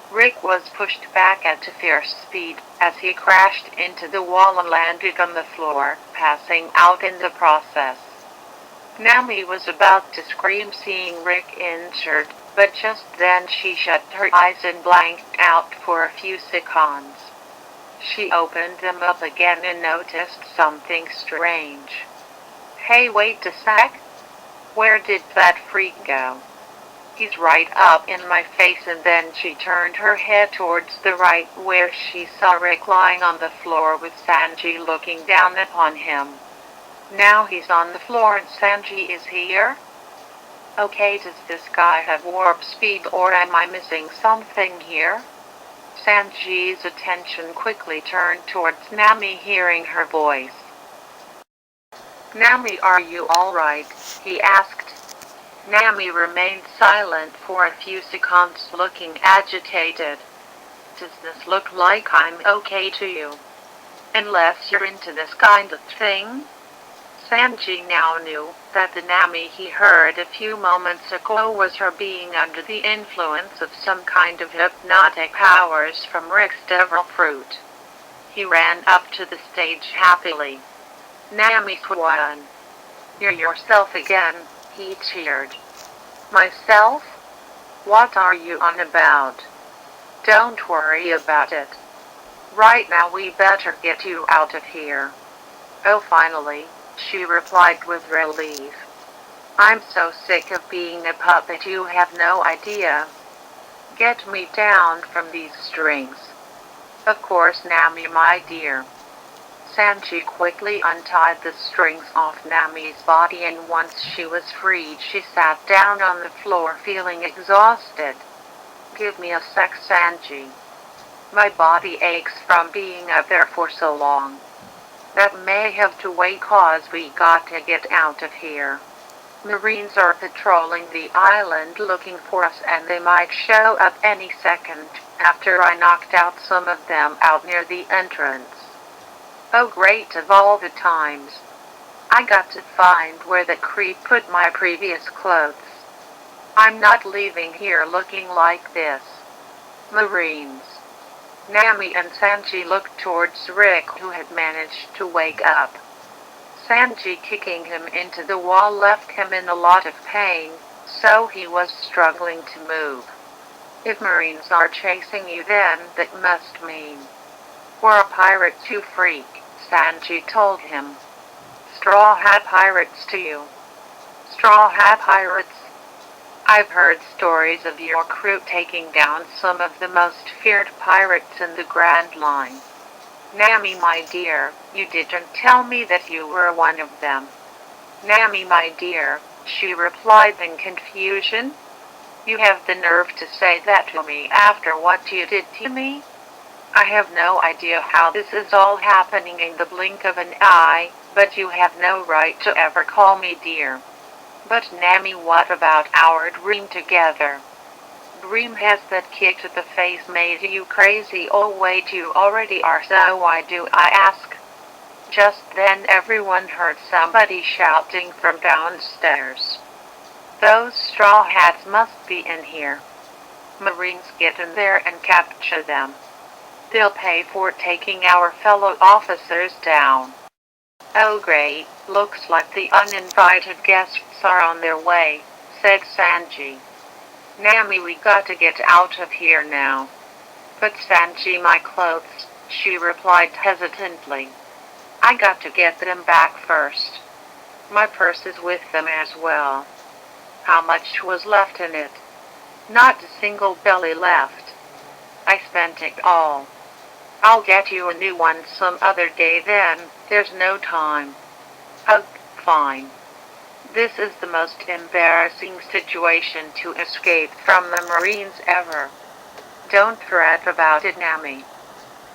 Rick was pushed back at a fierce speed, as he crashed into the wall and landed on the floor, passing out in the process. Nami was about to scream, seeing Rick injured, but just then she shut her eyes and blanked out for a few seconds. She opened them up again and noticed something strange. "Hey, wait a sec. Where did that freak go? He's right up in my face. And then she turned her head towards the right, where she saw Rick lying on the floor with Sanji looking down upon him. Now he's on the floor and Sanji is here? Okay, does this guy have warp speed or am I missing something here? Sanji's attention quickly turned towards Nami, hearing her voice. Nami, are you alright? He asked. Nami remained silent for a few seconds, looking agitated. Does this look like I'm okay to you? Unless you're into this kind of thing? Sanji now knew that the Nami he heard a few moments ago was her being under the influence of some kind of hypnotic powers from Rick's devil fruit. He ran up to the stage happily. Nami-swan, you're yourself again, he cheered. Myself? What are you on about? Don't worry about it. Right now we better get you out of here. Oh, finally, she replied with relief. I'm so sick of being a puppet, you have no idea. Get me down from these strings. Of course, Nami, my dear. Sanji quickly untied the strings off Nami's body, and once she was freed, she sat down on the floor feeling exhausted. Give me a sec, Sanji. My body aches from being up there for so long. That may have to wait, cause we got to get out of here. Marines are patrolling the island looking for us, and they might show up any second after I knocked out some of them out near the entrance. Oh, great of all the times. I got to find where the creep put my previous clothes. I'm not leaving here looking like this. Marines. Nami and Sanji looked towards Rick, who had managed to wake up. Sanji kicking him into the wall left him in a lot of pain, so he was struggling to move. If Marines are chasing you, then that must mean we're pirates, you freak, Sanji told him. Straw Hat Pirates to you. Straw Hat Pirates? I've heard stories of your crew taking down some of the most feared pirates in the Grand Line. Nami, my dear, you didn't tell me that you were one of them. Nami, my dear, she replied in confusion. You have the nerve to say that to me after what you did to me? I have no idea how this is all happening in the blink of an eye, but you have no right to ever call me dear. But Nami, what about our dream together? Dream? Has that kick to the face made you crazy? Oh wait, you already are, so why do I ask? Just then everyone heard somebody shouting from downstairs. Those straw hats must be in here. Marines, get in there and capture them. They'll pay for taking our fellow officers down. Oh great, looks like the uninvited guests are on their way, said Sanji. Nami, we got to get out of here now. But Sanji, my clothes, she replied hesitantly. I got to get them back first. My purse is with them as well. How much was left in it? Not a single belly left. I spent it all. I'll get you a new one some other day then, there's no time. Oh, fine. This is the most embarrassing situation to escape from the Marines ever. Don't fret about it, Nami.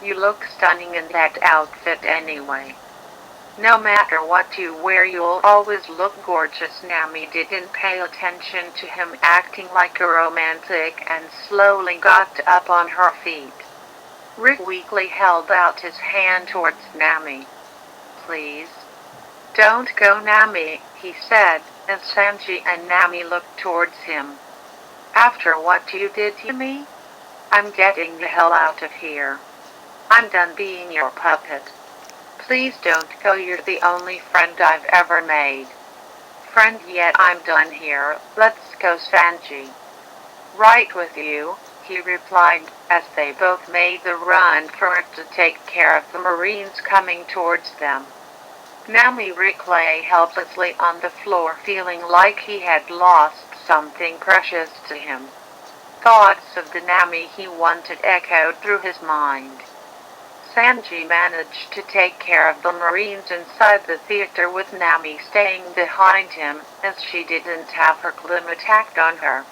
You look stunning in that outfit anyway. No matter what you wear, you'll always look gorgeous. Nami didn't pay attention to him acting like a romantic and slowly got up on her feet. Rick weakly held out his hand towards Nami. Please. Don't go, Nami, he said, as Sanji and Nami looked towards him. After what you did to me? I'm getting the hell out of here. I'm done being your puppet. Please don't go, you're the only friend I've ever made. Friend, yet I'm done here, let's go, Sanji. Right with you, he replied, as they both made the run for it to take care of the Marines coming towards them. Nami lay helplessly on the floor, feeling like he had lost something precious to him. Thoughts of the Nami he wanted echoed through his mind. Sanji managed to take care of the Marines inside the theater, with Nami staying behind him, as she didn't have her glim attacked on her.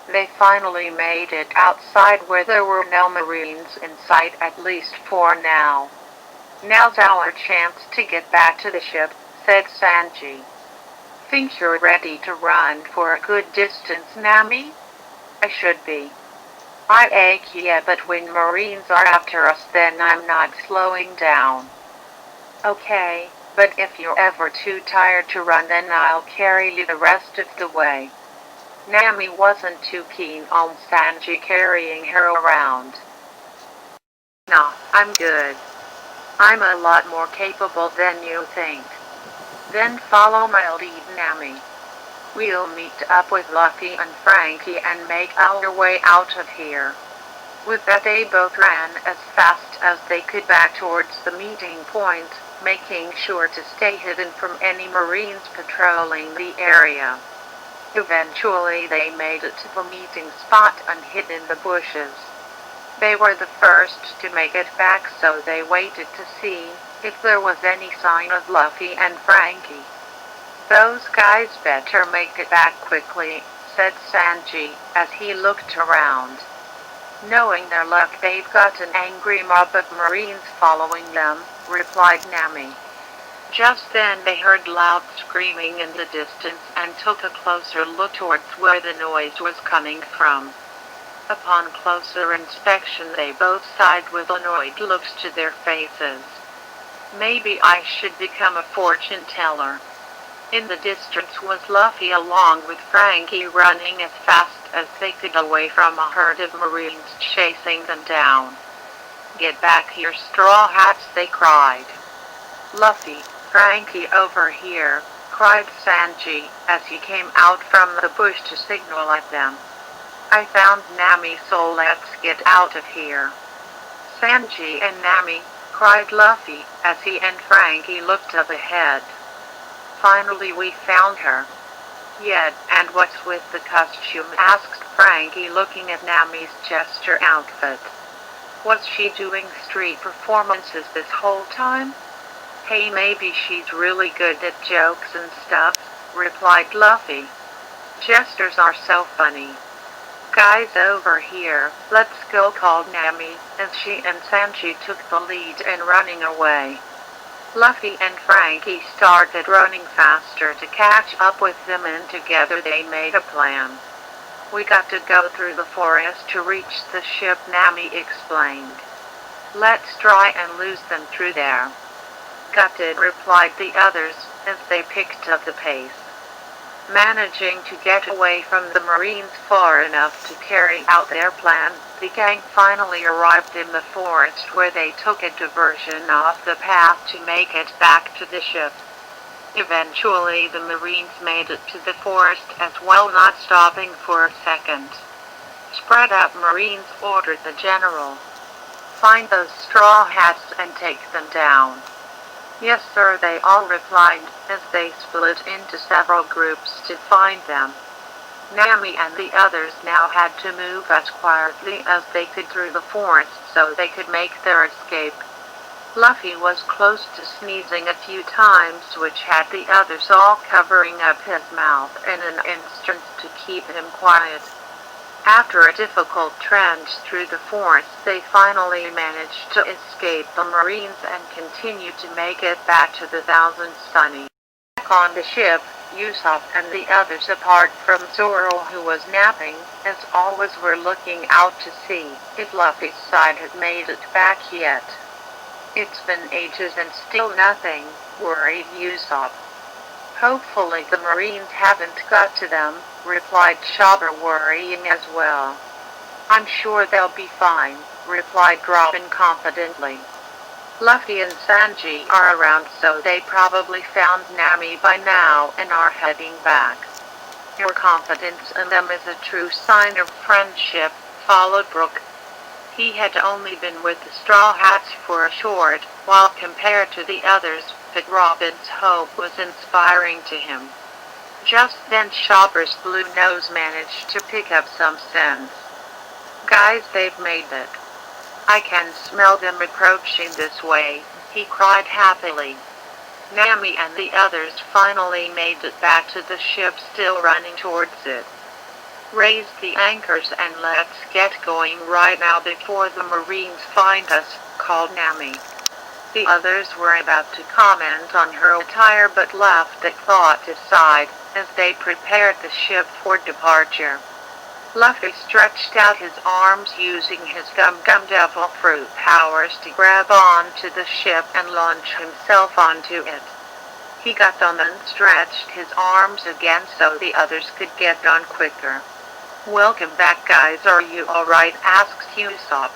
They finally made it outside, where there were no Marines in sight, at least for now. "Now's our chance to get back to the ship," said Sanji. "Think you're ready to run for a good distance, Nami?" "I should be." "Yeah, but when Marines are after us, then I'm not slowing down." "Okay, but if you're ever too tired to run, then I'll carry you the rest of the way." Nami wasn't too keen on Sanji carrying her around. "Nah, I'm good. I'm a lot more capable than you think." "Then follow my lead, Nami. We'll meet up with Luffy and Frankie and make our way out of here." With that, they both ran as fast as they could back towards the meeting point, making sure to stay hidden from any Marines patrolling the area. Eventually they made it to the meeting spot and hid in the bushes. They were the first to make it back, so they waited to see if there was any sign of Luffy and Frankie. "Those guys better make it back quickly," said Sanji as he looked around. "Knowing their luck, they've got an angry mob of Marines following them," replied Nami. Just then they heard loud screaming in the distance and took a closer look towards where the noise was coming from. Upon closer inspection, they both sighed with annoyed looks to their faces. "Maybe I should become a fortune teller." In the distance was Luffy along with Frankie, running as fast as they could away from a herd of Marines chasing them down. "Get back here, Straw Hats," they cried. "Luffy, Frankie, over here," cried Sanji as he came out from the bush to signal at them. "I found Nami, so let's get out of here." "Sanji and Nami," cried Luffy as he and Frankie looked up ahead. "Finally we found her." "Yeah, and what's with the costume?" asked Frankie, looking at Nami's jester outfit. "Was she doing street performances this whole time?" "Hey, maybe she's really good at jokes and stuff," replied Luffy. "Jesters are so funny." "Guys, over here, let's go," called Nami as she and Sanji took the lead in running away. Luffy and Frankie started running faster to catch up with them, and together they made a plan. "We got to go through the forest to reach the ship," Nami explained. "Let's try and lose them through there." "Got it," replied the others as they picked up the pace. Managing to get away from the Marines far enough to carry out their plan, the gang finally arrived in the forest, where they took a diversion off the path to make it back to the ship. Eventually the Marines made it to the forest as well, not stopping for a second. "Spread out, Marines," ordered the general. "Find those Straw Hats and take them down." "Yes, sir," they all replied as they split into several groups to find them. Nami and the others now had to move as quietly as they could through the forest so they could make their escape. Luffy was close to sneezing a few times, which had the others all covering up his mouth in an instant to keep him quiet. After a difficult trench through the forest, they finally managed to escape the Marines and continued to make it back to the Thousand Sunny. Back on the ship, Usopp and the others, apart from Zoro who was napping, as always, were looking out to see if Luffy's side had made it back yet. "It's been ages and still nothing," worried Usopp. "Hopefully the Marines haven't got to them," replied Chopper, worrying as well. "I'm sure they'll be fine," replied Robin confidently. "Luffy and Sanji are around, so they probably found Nami by now and are heading back." "Your confidence in them is a true sign of friendship," followed Brook. He had only been with the Straw Hats for a short while compared to the others, but Robin's hope was inspiring to him. Just then Chopper's blue nose managed to pick up some sense. "Guys, they've made it. I can smell them approaching this way," he cried happily. Nami and the others finally made it back to the ship, still running towards it. "Raise the anchors and let's get going right now before the Marines find us," called Nami. The others were about to comment on her attire but left that thought aside as they prepared the ship for departure. Luffy stretched out his arms using his Gum Gum Devil Fruit powers to grab onto the ship and launch himself onto it. He got on and stretched his arms again so the others could get on quicker. "Welcome back, guys. Are you alright?" asked Usopp.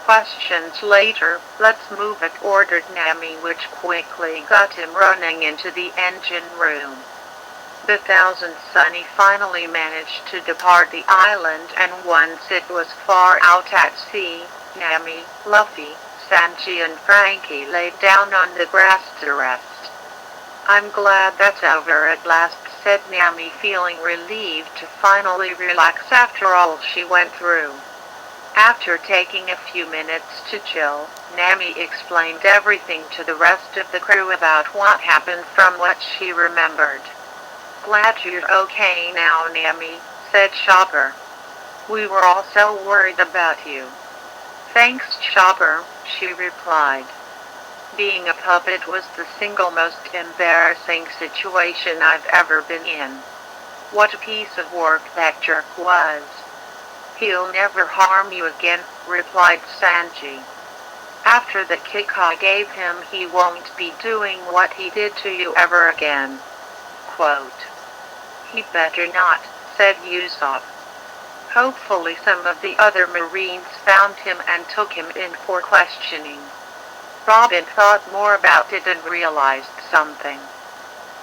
Questions later. "Let's move it," ordered Nami, which quickly got him running into the engine room. The Thousand Sunny finally managed to depart the island, and once it was far out at sea, Nami, Luffy, Sanji and Frankie laid down on the grass to rest. "I'm glad that's over at last," said Nami, feeling relieved to finally relax after all she went through. After taking a few minutes to chill, Nami explained everything to the rest of the crew about what happened from what she remembered. "Glad you're okay now, Nami," said Chopper. "We were all so worried about you." "Thanks, Chopper," she replied. "Being a puppet was the single most embarrassing situation I've ever been in. What a piece of work that jerk was." "He'll never harm you again," replied Sanji. "After the kick I gave him, he won't be doing what he did to you ever again." Quote. "He better not," said Usopp. Hopefully some of the other Marines found him and took him in for questioning. Robin thought more about it and realized something.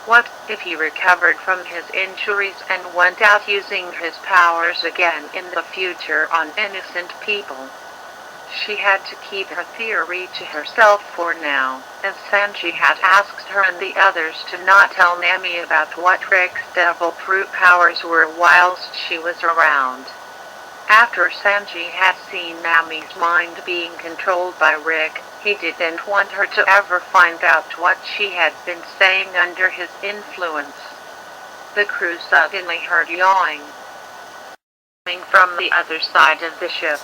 What if he recovered from his injuries and went out using his powers again in the future on innocent people? She had to keep her theory to herself for now, as Sanji had asked her and the others to not tell Nami about what Rick's devil fruit powers were whilst she was around. After Sanji had seen Nami's mind being controlled by Rick, he didn't want her to ever find out what she had been saying under his influence. The crew suddenly heard yawning coming from the other side of the ship.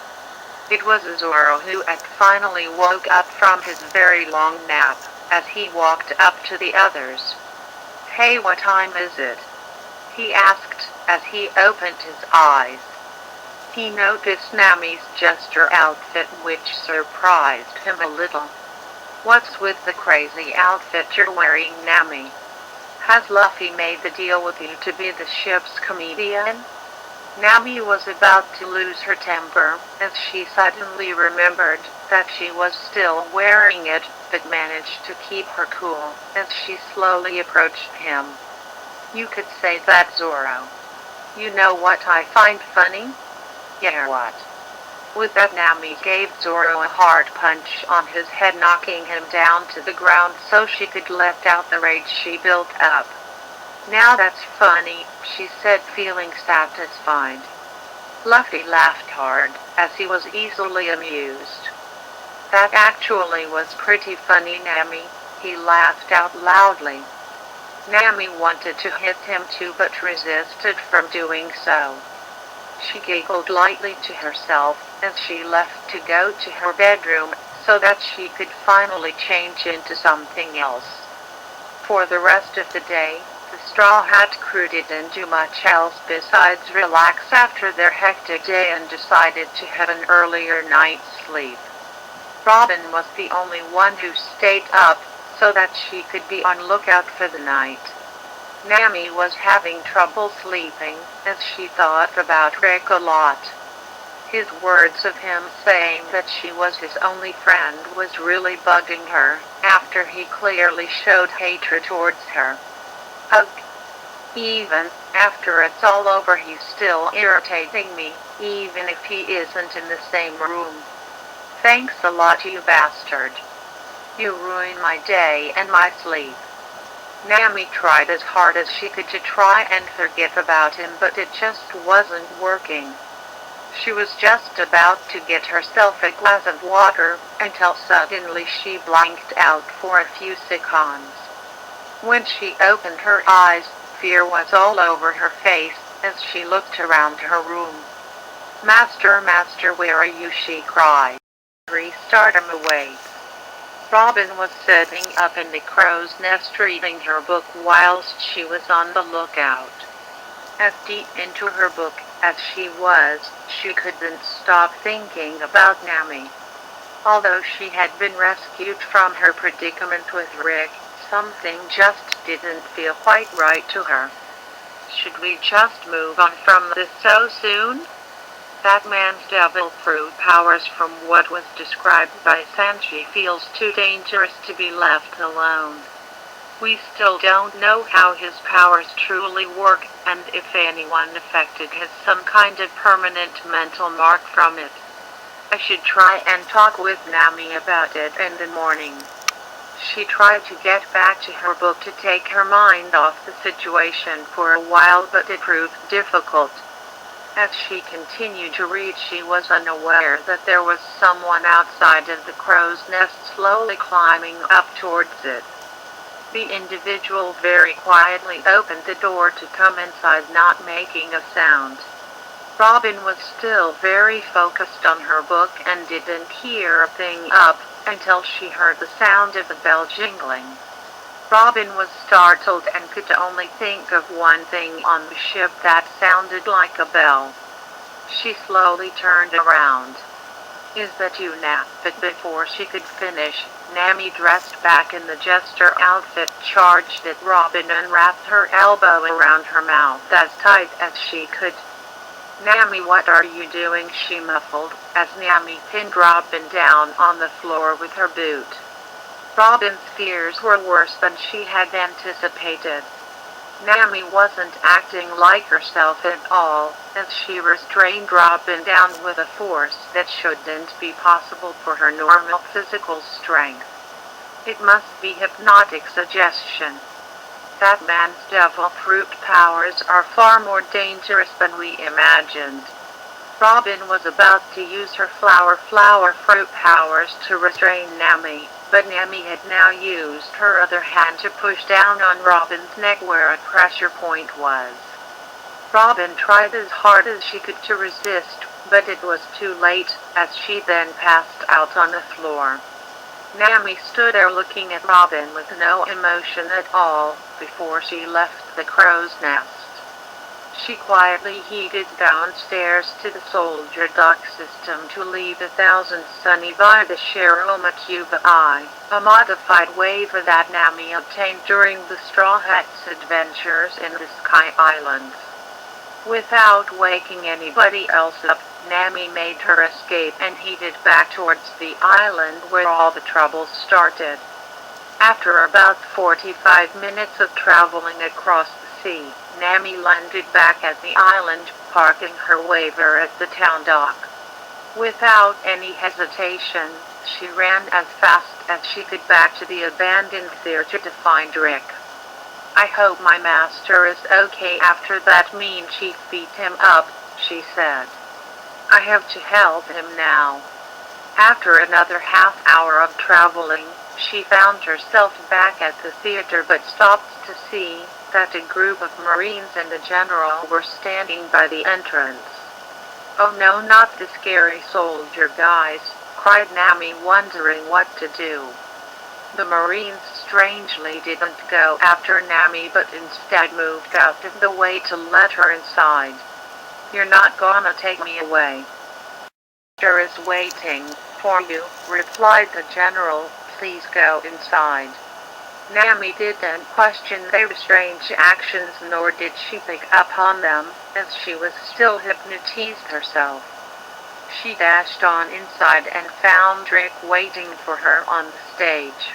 It was Zoro who had finally woke up from his very long nap, as he walked up to the others. "Hey, what time is it?" he asked, as he opened his eyes. He noticed Nami's jester outfit, which surprised him a little. "What's with the crazy outfit you're wearing, Nami? Has Luffy made the deal with you to be the ship's comedian?" Nami was about to lose her temper, as she suddenly remembered that she was still wearing it, but managed to keep her cool as she slowly approached him. "You could say that, Zoro. You know what I find funny?" "Yeah, what?" With that, Nami gave Zoro a hard punch on his head, knocking him down to the ground so she could let out the rage she built up. "Now that's funny," she said, feeling satisfied. Luffy laughed hard, as he was easily amused. "That actually was pretty funny, Nami," he laughed out loudly. Nami wanted to hit him too, but resisted from doing so. She giggled lightly to herself as she left to go to her bedroom so that she could finally change into something else. For the rest of the day, the Straw Hat crew didn't do much else besides relax after their hectic day and decided to have an earlier night's sleep. Robin was the only one who stayed up so that she could be on lookout for the night. Nami was having trouble sleeping as she thought about Rick a lot. His words of him saying that she was his only friend was really bugging her, after he clearly showed hatred towards her. Ugh. Even after it's all over, he's still irritating me, even if he isn't in the same room. Thanks a lot, you bastard. You ruined my day and my sleep. Nami tried as hard as she could to try and forget about him, but it just wasn't working. She was just about to get herself a glass of water, until suddenly she blanked out for a few seconds. When she opened her eyes, fear was all over her face, as she looked around her room. "Master, master, where are you?" she cried. "Restart him away." Robin was sitting up in the crow's nest reading her book whilst she was on the lookout. As deep into her book as she was, she couldn't stop thinking about Nami. Although she had been rescued from her predicament with Rick, something just didn't feel quite right to her. Should we just move on from this so soon? That man's devil fruit powers, from what was described by Sanji, feels too dangerous to be left alone. We still don't know how his powers truly work, and if anyone affected has some kind of permanent mental mark from it. I should try and talk with Nami about it in the morning. She tried to get back to her book to take her mind off the situation for a while, but it proved difficult. As she continued to read, she was unaware that there was someone outside of the crow's nest slowly climbing up towards it. The individual very quietly opened the door to come inside, not making a sound. Robin was still very focused on her book and didn't hear a thing up until she heard the sound of the bell jingling. Robin was startled and could only think of one thing on the ship that sounded like a bell. She slowly turned around. "Is that you, Nat?" But before she could finish, Nami, dressed back in the jester outfit, charged at Robin and wrapped her elbow around her mouth as tight as she could. "Nami, what are you doing?" she muffled, as Nami pinned Robin down on the floor with her boot. Robin's fears were worse than she had anticipated. Nami wasn't acting like herself at all, as she restrained Robin down with a force that shouldn't be possible for her normal physical strength. It must be hypnotic suggestion. That man's devil fruit powers are far more dangerous than we imagined. Robin was about to use her flower fruit powers to restrain Nami, but Nami had now used her other hand to push down on Robin's neck where a pressure point was. Robin tried as hard as she could to resist, but it was too late, as she then passed out on the floor. Nami stood there looking at Robin with no emotion at all before she left the crow's nest. She quietly headed downstairs to the soldier dock system to leave 1,000 Sunny by the Sharoma Cuba I, a modified waiver that Nami obtained during the Straw Hat's adventures in the Sky Islands. Without waking anybody else up, Nami made her escape and headed back towards the island where all the trouble started. After about 45 minutes of traveling across the sea, Nami landed back at the island, parking her waiver at the town dock. Without any hesitation, she ran as fast as she could back to the abandoned theater to find Rick. "I hope my master is okay after that mean chief beat him up," she said. "I have to help him now." After another half hour of traveling, she found herself back at the theater, but stopped to see that a group of Marines and a general were standing by the entrance. "Oh no, not the scary soldier guys," cried Nami, wondering what to do. The Marines strangely didn't go after Nami, but instead moved out of the way to let her inside. "You're not gonna take me away." "Master is waiting for you," replied the general. "Please go inside." Nami didn't question their strange actions, nor did she pick up on them, as she was still hypnotized herself. She dashed on inside and found Rick waiting for her on the stage.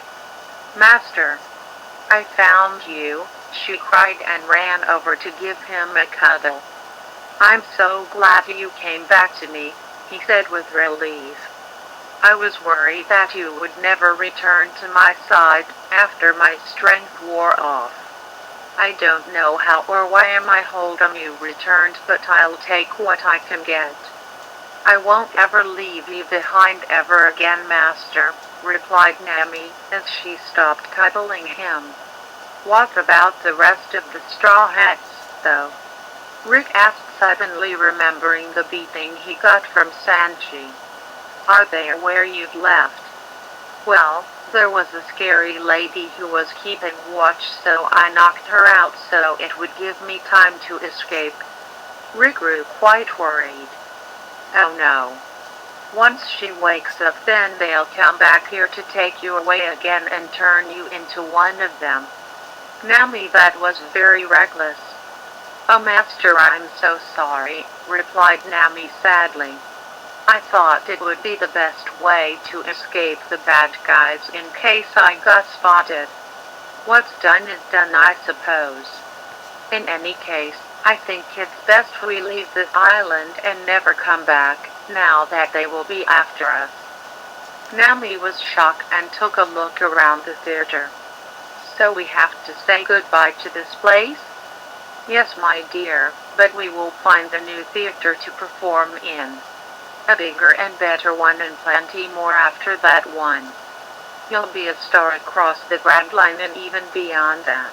"Master, I found you," she cried and ran over to give him a cuddle. "I'm so glad you came back to me," he said with relief. "I was worried that you would never return to my side after my strength wore off. I don't know how or why my hold on you returned, but I'll take what I can get." "I won't ever leave you behind ever again, Master," replied Nami, as she stopped cuddling him. "What about the rest of the Straw Hats, though?" Rick asked, suddenly remembering the beating he got from Sanji. "Are they where you've left?" "Well, there was a scary lady who was keeping watch, so I knocked her out so it would give me time to escape." Rick grew quite worried. "Oh no. Once she wakes up, then they'll come back here to take you away again and turn you into one of them." "Nami, that was very reckless." "Oh, Master, I'm so sorry," replied Nami sadly. "I thought it would be the best way to escape the bad guys in case I got spotted. What's done is done, I suppose. In any case, I think it's best we leave this island and never come back, now that they will be after us." Nami was shocked and took a look around the theater. "So we have to say goodbye to this place?" "Yes, my dear, but we will find a new theater to perform in. A bigger and better one, and plenty more after that one. You'll be a star across the Grand Line and even beyond that.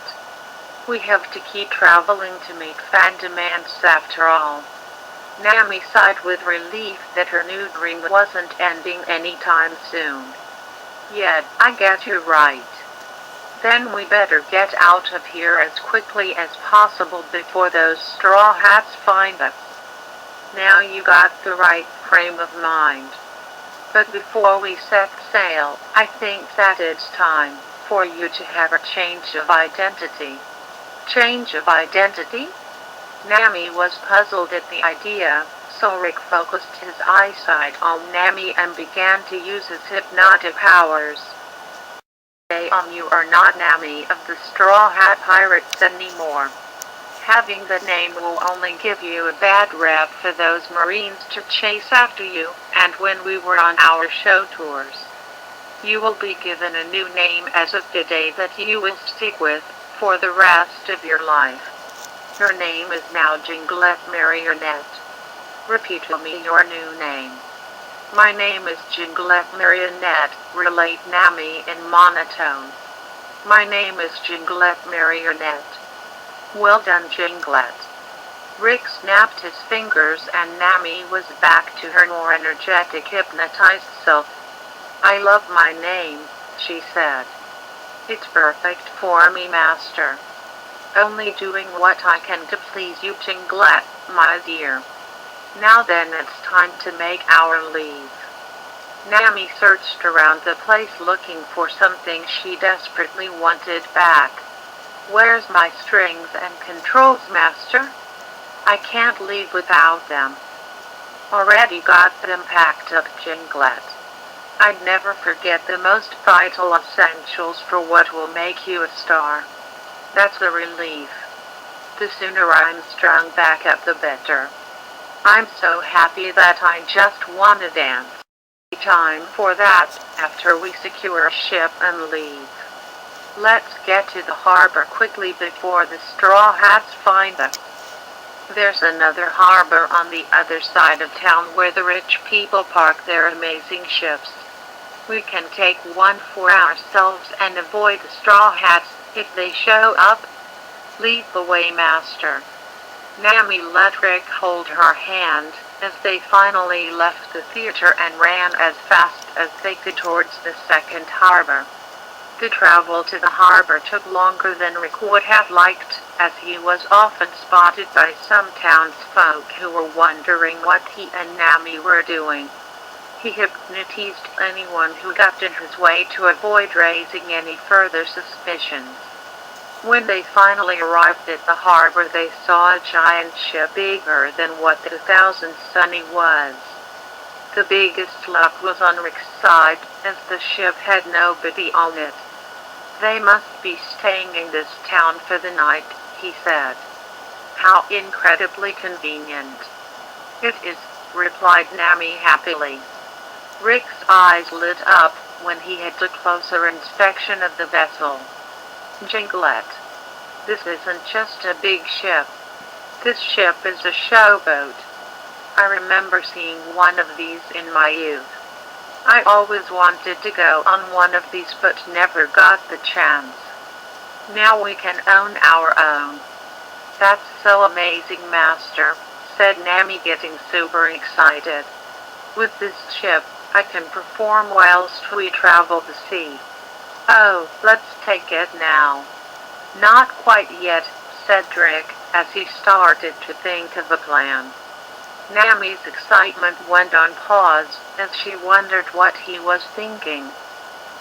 We have to keep traveling to meet fan demands after all." Nami sighed with relief that her new dream wasn't ending anytime soon. "Yeah, I guess you're right. Then we better get out of here as quickly as possible before those Straw Hats find us." "Now you got the right frame of mind. But before we set sail, I think that it's time for you to have a change of identity." "Change of identity?" Nami was puzzled at the idea, so Rick focused his eyesight on Nami and began to use his hypnotic powers. "You are not Nami of the Straw Hat Pirates anymore. Having the name will only give you a bad rep for those Marines to chase after you, and when we were on our show tours. You will be given a new name as of today that you will stick with for the rest of your life. Your name is now Jinglet Marionette. Repeat to me your new name." "My name is Jinglet Marionette," relayed Nami in monotone. "My name is Jinglet Marionette." "Well done, Jinglet." Rick snapped his fingers and Nami was back to her more energetic, hypnotized self. "I love my name," she said. "It's perfect for me, Master. Only doing what I can to please you, Jinglet, my dear. Now then, it's time to make our leave." Nami searched around the place looking for something she desperately wanted back. "Where's my strings and controls, Master? I can't leave without them." "Already got them packed up, Jinglet. I'd never forget the most vital essentials for what will make you a star." "That's a relief. The sooner I'm strung back up, the better. I'm so happy that I just want to dance." "Time for that after we secure a ship and leave. Let's get to the harbor quickly before the Straw Hats find us. There's another harbor on the other side of town where the rich people park their amazing ships. We can take one for ourselves and avoid the Straw Hats if they show up." "Lead the way, Master." Nami let Rick hold her hand as they finally left the theater and ran as fast as they could towards the second harbor. The travel to the harbor took longer than Rick would have liked, as he was often spotted by some townsfolk who were wondering what he and Nami were doing. He hypnotized anyone who got in his way to avoid raising any further suspicions. When they finally arrived at the harbor, they saw a giant ship bigger than what the Thousand Sunny was. The biggest luck was on Rick's side, as the ship had nobody on it. "They must be staying in this town for the night," he said. How incredibly convenient. It is, replied Nami happily. Rick's eyes lit up when he had a closer inspection of the vessel. Jinglet. This isn't just a big ship. This ship is a showboat. I remember seeing one of these in my youth. I always wanted to go on one of these but never got the chance. Now we can own our own. That's so amazing, Master, said Nami, getting super excited. With this ship, I can perform whilst we travel the sea. Oh, let's take it now. Not quite yet, said Rick, as he started to think of a plan. Nami's excitement went on pause, as she wondered what he was thinking.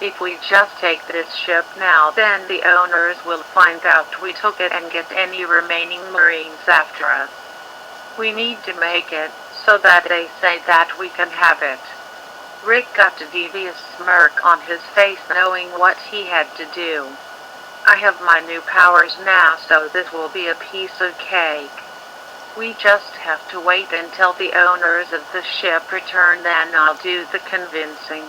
If we just take this ship now, then the owners will find out we took it and get any remaining Marines after us. We need to make it so that they say that we can have it. Rick got a devious smirk on his face, knowing what he had to do. I have my new powers now, so this will be a piece of cake. We just have to wait until the owners of the ship return, then I'll do the convincing.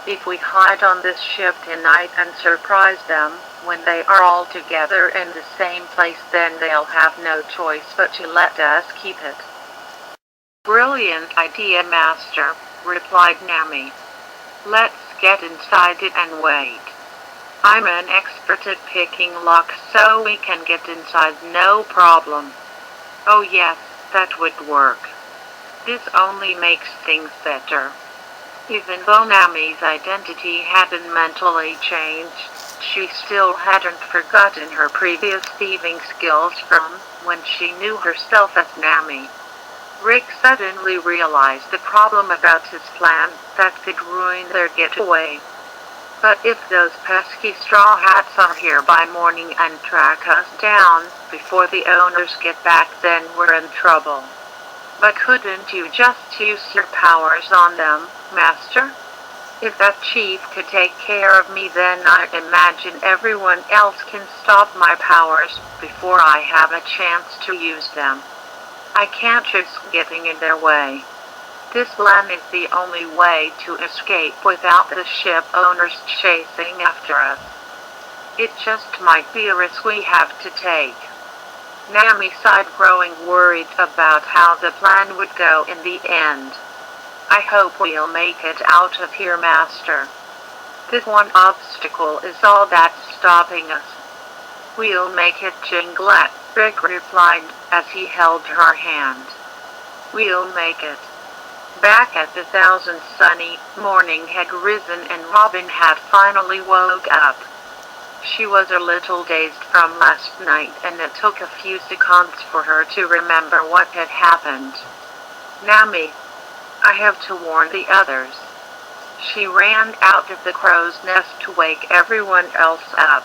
If we hide on this ship tonight and surprise them when they are all together in the same place, then they'll have no choice but to let us keep it. Brilliant idea, Master, replied Nami. Let's get inside it and wait. I'm an expert at picking locks, so we can get inside no problem. Oh yes, that would work. This only makes things better. Even though Nami's identity hadn't mentally changed, she still hadn't forgotten her previous thieving skills from when she knew herself as Nami. Rick suddenly realized the problem about his plan that could ruin their getaway. But if those pesky straw hats are here by morning and track us down before the owners get back, then we're in trouble. But couldn't you just use your powers on them, Master? If that chief could take care of me, then I imagine everyone else can stop my powers before I have a chance to use them. I can't risk getting in their way. This plan is the only way to escape without the ship owners chasing after us. It just might be a risk we have to take. Nami sighed, growing worried about how the plan would go in the end. I hope we'll make it out of here, Master. This one obstacle is all that's stopping us. We'll make it, Jinglet, Rick replied as he held her hand. We'll make it. Back at the Thousand Sunny, morning had risen and Robin had finally woke up. She was a little dazed from last night, and it took a few seconds for her to remember what had happened. Nami, I have to warn the others. She ran out of the crow's nest to wake everyone else up.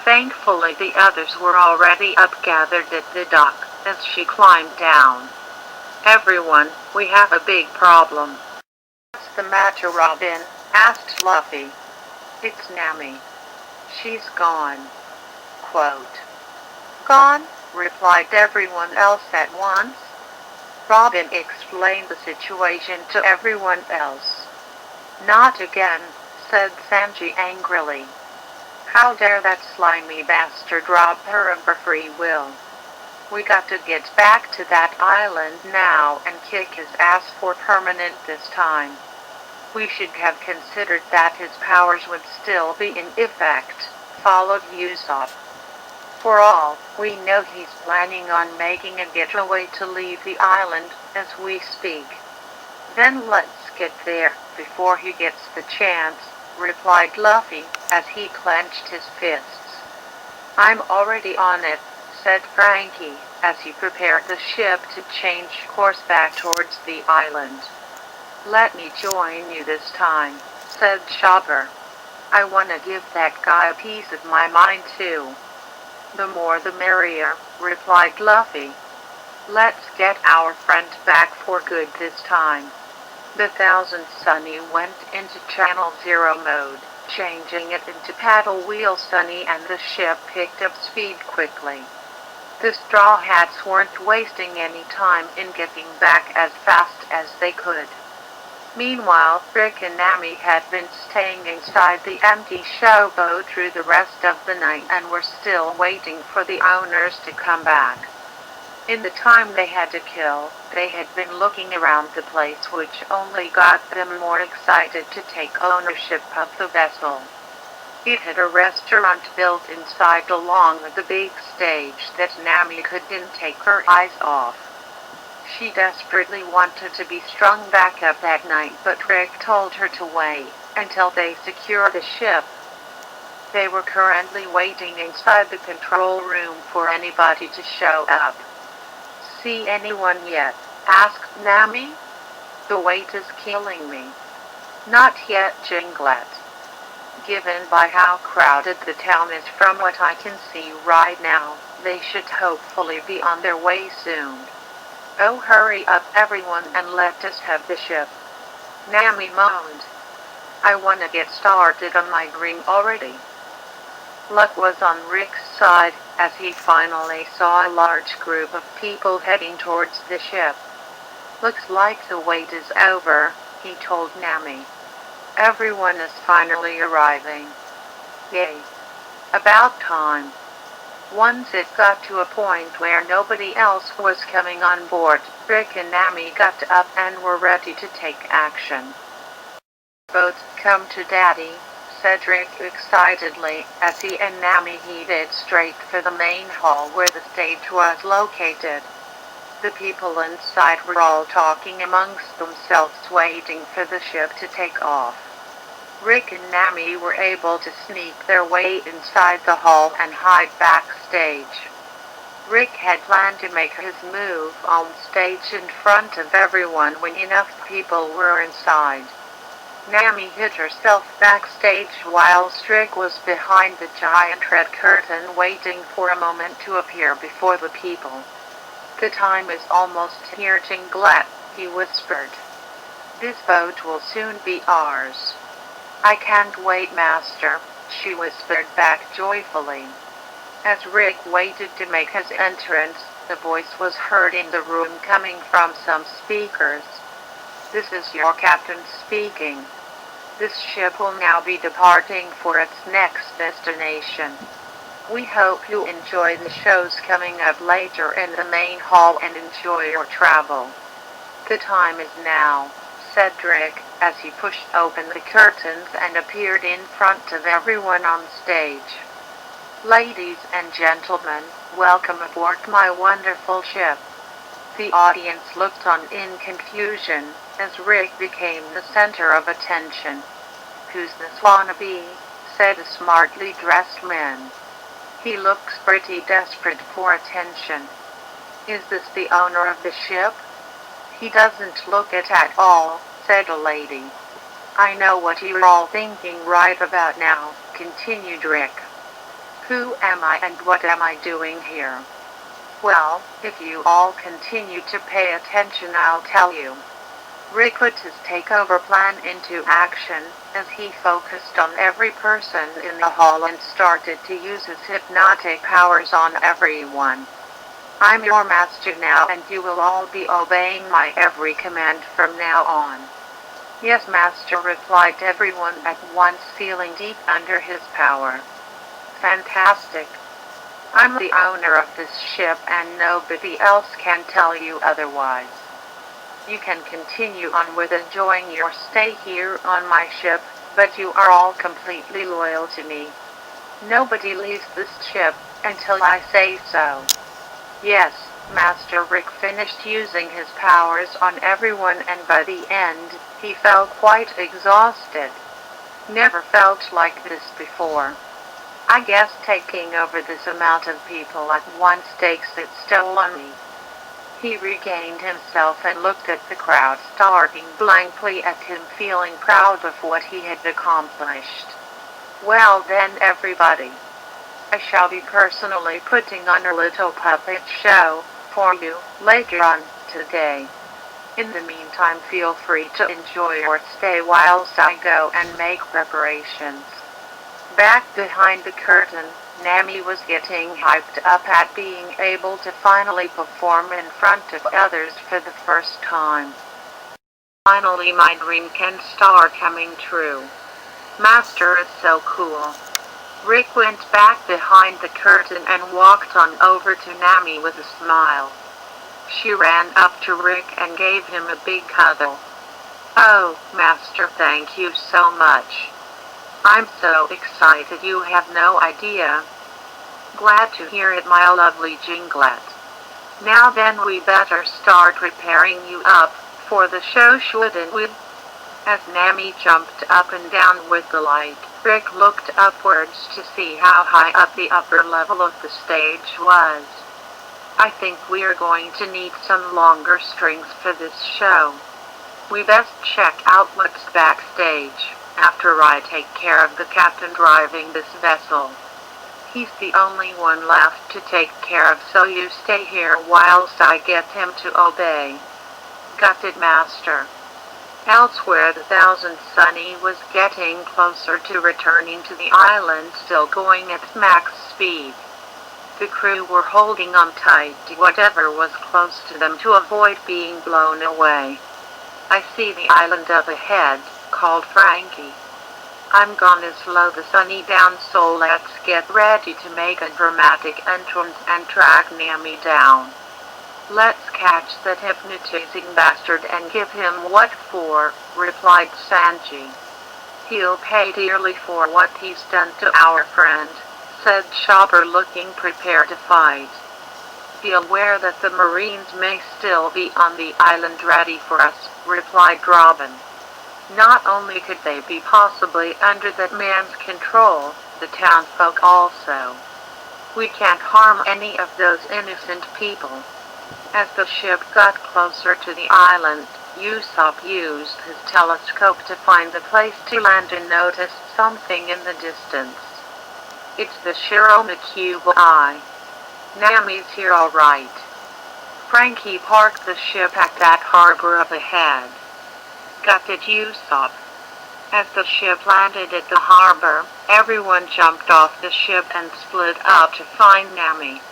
Thankfully, the others were already up, gathered at the dock, as she climbed down. Everyone, we have a big problem. What's the matter, Robin? Asked Luffy. It's Nami. She's gone. Quote. Gone? Replied everyone else at once. Robin explained the situation to everyone else. Not again, said Sanji angrily. How dare that slimy bastard rob her of her free will? We got to get back to that island now and kick his ass for permanent this time. We should have considered that his powers would still be in effect, followed Usopp. For all we know, he's planning on making a getaway to leave the island as we speak. Then let's get there before he gets the chance, replied Luffy as he clenched his fists. I'm already on it, said Frankie as he prepared the ship to change course back towards the island. Let me join you this time, said Chopper. I want to give that guy a piece of my mind too. The more the merrier, replied Luffy. Let's get our friend back for good this time. The Thousand Sunny went into Channel Zero mode, changing it into Paddle Wheel Sunny, and the ship picked up speed quickly. The Straw Hats weren't wasting any time in getting back as fast as they could. Meanwhile, Rick and Nami had been staying inside the empty showboat through the rest of the night and were still waiting for the owners to come back. In the time they had to kill, they had been looking around the place, which only got them more excited to take ownership of the vessel. It had a restaurant built inside along with the big stage that Nami couldn't take her eyes off. She desperately wanted to be strung back up that night, but Rick told her to wait until they secured the ship. They were currently waiting inside the control room for anybody to show up. "See anyone yet?" asked Nami. "The wait is killing me." "Not yet, Jinglet. Given by how crowded the town is from what I can see right now, they should hopefully be on their way soon." "Oh, hurry up everyone and let us have the ship," Nami moaned. "I want to get started on my dream already." Luck was on Rick's side, as he finally saw a large group of people heading towards the ship. "Looks like the wait is over," he told Nami. "Everyone is finally arriving. Yay. About time." Once it got to a point where nobody else was coming on board, Rick and Nami got up and were ready to take action. "Both come to Daddy," said Rick excitedly, as he and Nami headed straight for the main hall where the stage was located. The people inside were all talking amongst themselves, waiting for the ship to take off. Rick and Nami were able to sneak their way inside the hall and hide backstage. Rick had planned to make his move on stage in front of everyone when enough people were inside. Nami hid herself backstage while Rick was behind the giant red curtain waiting for a moment to appear before the people. "The time is almost here, Jinglet," he whispered. "This boat will soon be ours." "I can't wait, Master," she whispered back joyfully. As Rick waited to make his entrance, a voice was heard in the room coming from some speakers. "This is your captain speaking. This ship will now be departing for its next destination. We hope you enjoy the shows coming up later in the main hall and enjoy your travel." "The time is now," said Rick, as he pushed open the curtains and appeared in front of everyone on stage. "Ladies and gentlemen, welcome aboard my wonderful ship." The audience looked on in confusion, as Rick became the center of attention. "Who's this wannabe?" said a smartly dressed man. "He looks pretty desperate for attention." "Is this the owner of the ship?" "He doesn't look it at all," said a lady. "I know what you're all thinking right about now," continued Rick. "Who am I and what am I doing here? Well, if you all continue to pay attention, I'll tell you." Rick put his takeover plan into action, as he focused on every person in the hall and started to use his hypnotic powers on everyone. "I'm your master now, and you will all be obeying my every command from now on." "Yes, Master," replied everyone at once, feeling deep under his power. "Fantastic. I'm the owner of this ship, and nobody else can tell you otherwise. You can continue on with enjoying your stay here on my ship, but you are all completely loyal to me. Nobody leaves this ship until I say so." "Yes, Master." Rick finished using his powers on everyone, and by the end, he felt quite exhausted. "Never felt like this before. I guess taking over this amount of people at once takes its toll on me." He regained himself and looked at the crowd staring blankly at him, feeling proud of what he had accomplished. "Well then, everybody, I shall be personally putting on a little puppet show for you later on today. In the meantime, feel free to enjoy your stay whilst I go and make preparations." Back behind the curtain, Nami was getting hyped up at being able to finally perform in front of others for the first time. Finally my dream can start coming true. Master is so cool. Rick went back behind the curtain and walked on over to Nami with a smile. She ran up to Rick and gave him a big cuddle. "Oh, Master, thank you so much. I'm so excited you have no idea." "Glad to hear it, my lovely Jinglet. Now then we better start preparing you up for the show, shouldn't we?" As Nami jumped up and down with delight, Rick looked upwards to see how high up the upper level of the stage was. "I think we're going to need some longer strings for this show. We best check out what's backstage after I take care of the captain driving this vessel. He's the only one left to take care of, so you stay here whilst I get him to obey." "Got it, Master." Elsewhere, the Thousand Sunny was getting closer to returning to the island, still going at max speed. The crew were holding on tight to whatever was close to them to avoid being blown away. "I see the island up ahead," called Frankie. "I'm gonna slow the Sunny down, so let's get ready to make a dramatic entrance and track Nami down. Let's catch that hypnotizing bastard and give him what for," replied Sanji. "He'll pay dearly for what he's done to our friend," said Chopper, looking prepared to fight. "Be aware that the Marines may still be on the island ready for us," replied Robin. "Not only could they be possibly under that man's control, the townfolk also. We can't harm any of those innocent people." As the ship got closer to the island, Usopp used his telescope to find the place to land and noticed something in the distance. "It's the Shiromacuba Eye. Nami's here all right." Frankie parked the ship at that harbor up ahead. "Got it, Usopp." As the ship landed at the harbor, everyone jumped off the ship and split up to find Nami.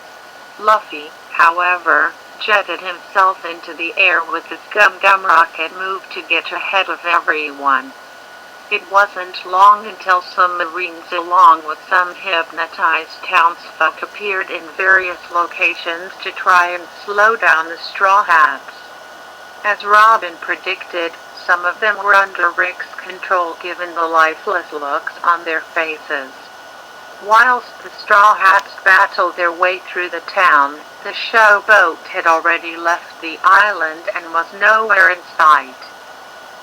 Luffy, however, jetted himself into the air with his gum-gum rocket move to get ahead of everyone. It wasn't long until some Marines along with some hypnotized townsfolk appeared in various locations to try and slow down the Straw Hats. As Robin predicted, some of them were under Rick's control given the lifeless looks on their faces. Whilst the Straw Hats battled their way through the town, the showboat had already left the island and was nowhere in sight.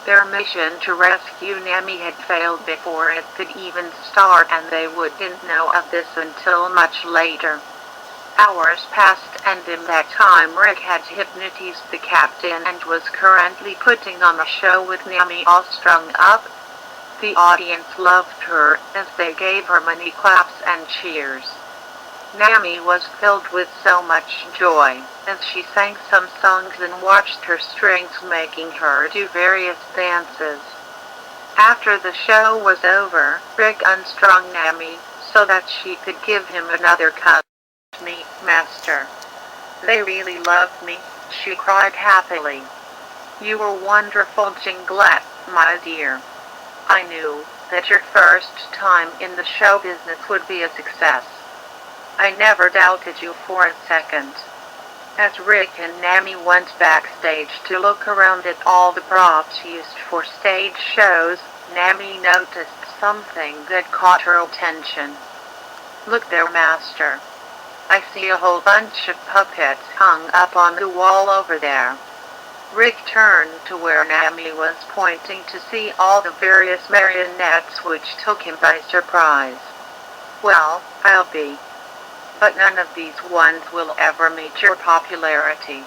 Their mission to rescue Nami had failed before it could even start, and they wouldn't know of this until much later. Hours passed, and in that time Rick had hypnotized the captain and was currently putting on a show with Nami all strung up. The audience loved her, as they gave her many claps and cheers. Nami was filled with so much joy, as she sang some songs and watched her strings making her do various dances. After the show was over, Rick unstrung Nami, so that she could give him another cuddle. "Me, Master. They really loved me," she cried happily. "You were wonderful, Jinglet, my dear. I knew that your first time in the show business would be a success. I never doubted you for a second." As Rick and Nami went backstage to look around at all the props used for stage shows, Nami noticed something that caught her attention. "Look there, Master. I see a whole bunch of puppets hung up on the wall over there." Rick turned to where Nami was pointing to see all the various marionettes, which took him by surprise. "Well, I'll be. But none of these ones will ever meet your popularity.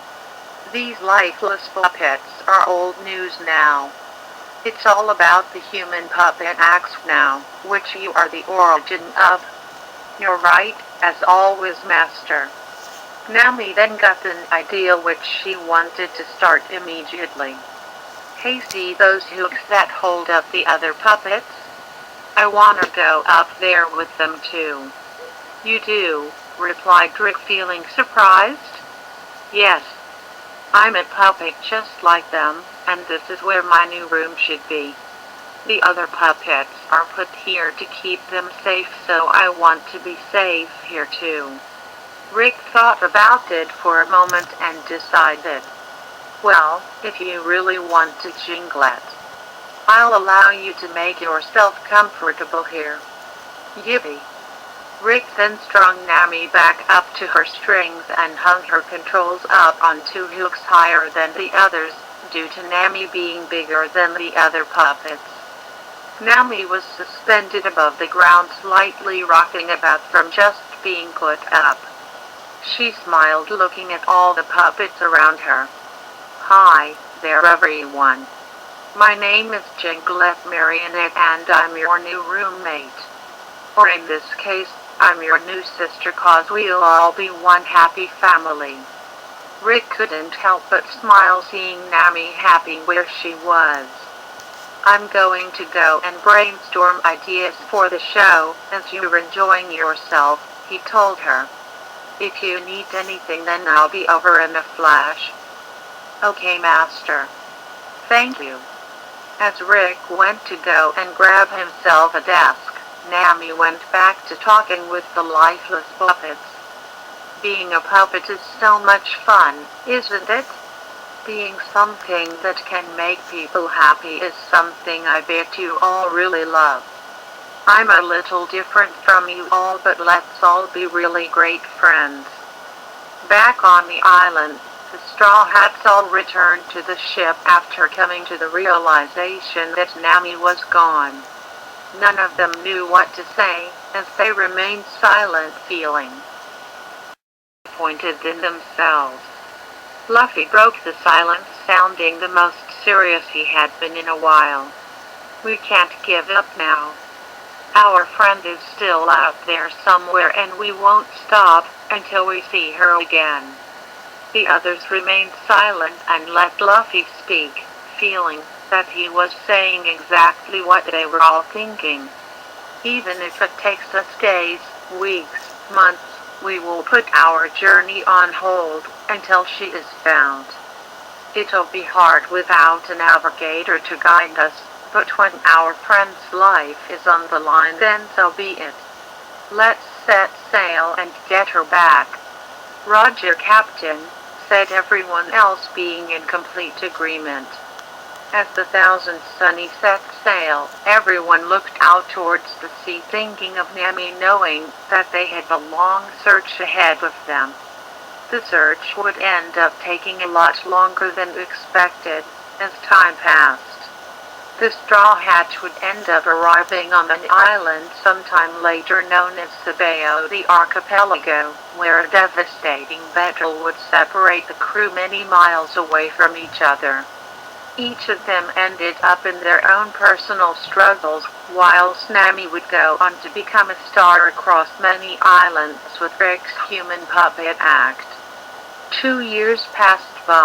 These lifeless puppets are old news now. It's all about the human puppet acts now, which you are the origin of." "You're right, as always, Master." Nami then got an idea which she wanted to start immediately. "Hey, see those hooks that hold up the other puppets? I want to go up there with them too. You do, replied Rick, feeling surprised. Yes. I'm a puppet just like them, and this is where my new room should be. The other puppets are put here to keep them safe, so I want to be safe here too. Rick thought about it for a moment and decided, well, if you really want to jingle it, I'll allow you to make yourself comfortable here. Yippee. Rick then strung Nami back up to her strings and hung her controls up on 2 hooks higher than the others, due to Nami being bigger than the other puppets. Nami was suspended above the ground, slightly rocking about from just being put up. She smiled, looking at all the puppets around her. Hi there, everyone. My name is TangledPenman, and I'm your new roommate. Or in this case, I'm your new sister, 'cause we'll all be one happy family. Rick couldn't help but smile, seeing Nami happy where she was. I'm going to go and brainstorm ideas for the show as you're enjoying yourself, he told her. If you need anything, then I'll be over in a flash. Okay, Master. Thank you. As Rick went to go and grab himself a desk, Nami went back to talking with the lifeless puppets. Being a puppet is so much fun, isn't it? Being something that can make people happy is something I bet you all really love. I'm a little different from you all, but let's all be really great friends. Back on the island, the Straw Hats all returned to the ship after coming to the realization that Nami was gone. None of them knew what to say, as they remained silent, feeling disappointed in themselves. Fluffy broke the silence, sounding the most serious he had been in a while. We can't give up now. Our friend is still out there somewhere, and we won't stop until we see her again. The others remained silent and let Fluffy speak, feeling that he was saying exactly what they were all thinking. Even if it takes us days, weeks, months, we will put our journey on hold until she is found. It'll be hard without a navigator to guide us, but when our friend's life is on the line, then so be it. Let's set sail and get her back. Roger, Captain, said everyone else, being in complete agreement. As the Thousand Sunny set sail, everyone looked out towards the sea, thinking of Nami, knowing that they had a long search ahead of them. The search would end up taking a lot longer than expected, as time passed. The Straw Hat would end up arriving on an island sometime later known as Sabeo, the archipelago, where a devastating battle would separate the crew many miles away from each other. Each of them ended up in their own personal struggles, whilst Nami would go on to become a star across many islands with Rick's human puppet act. 2 years passed by.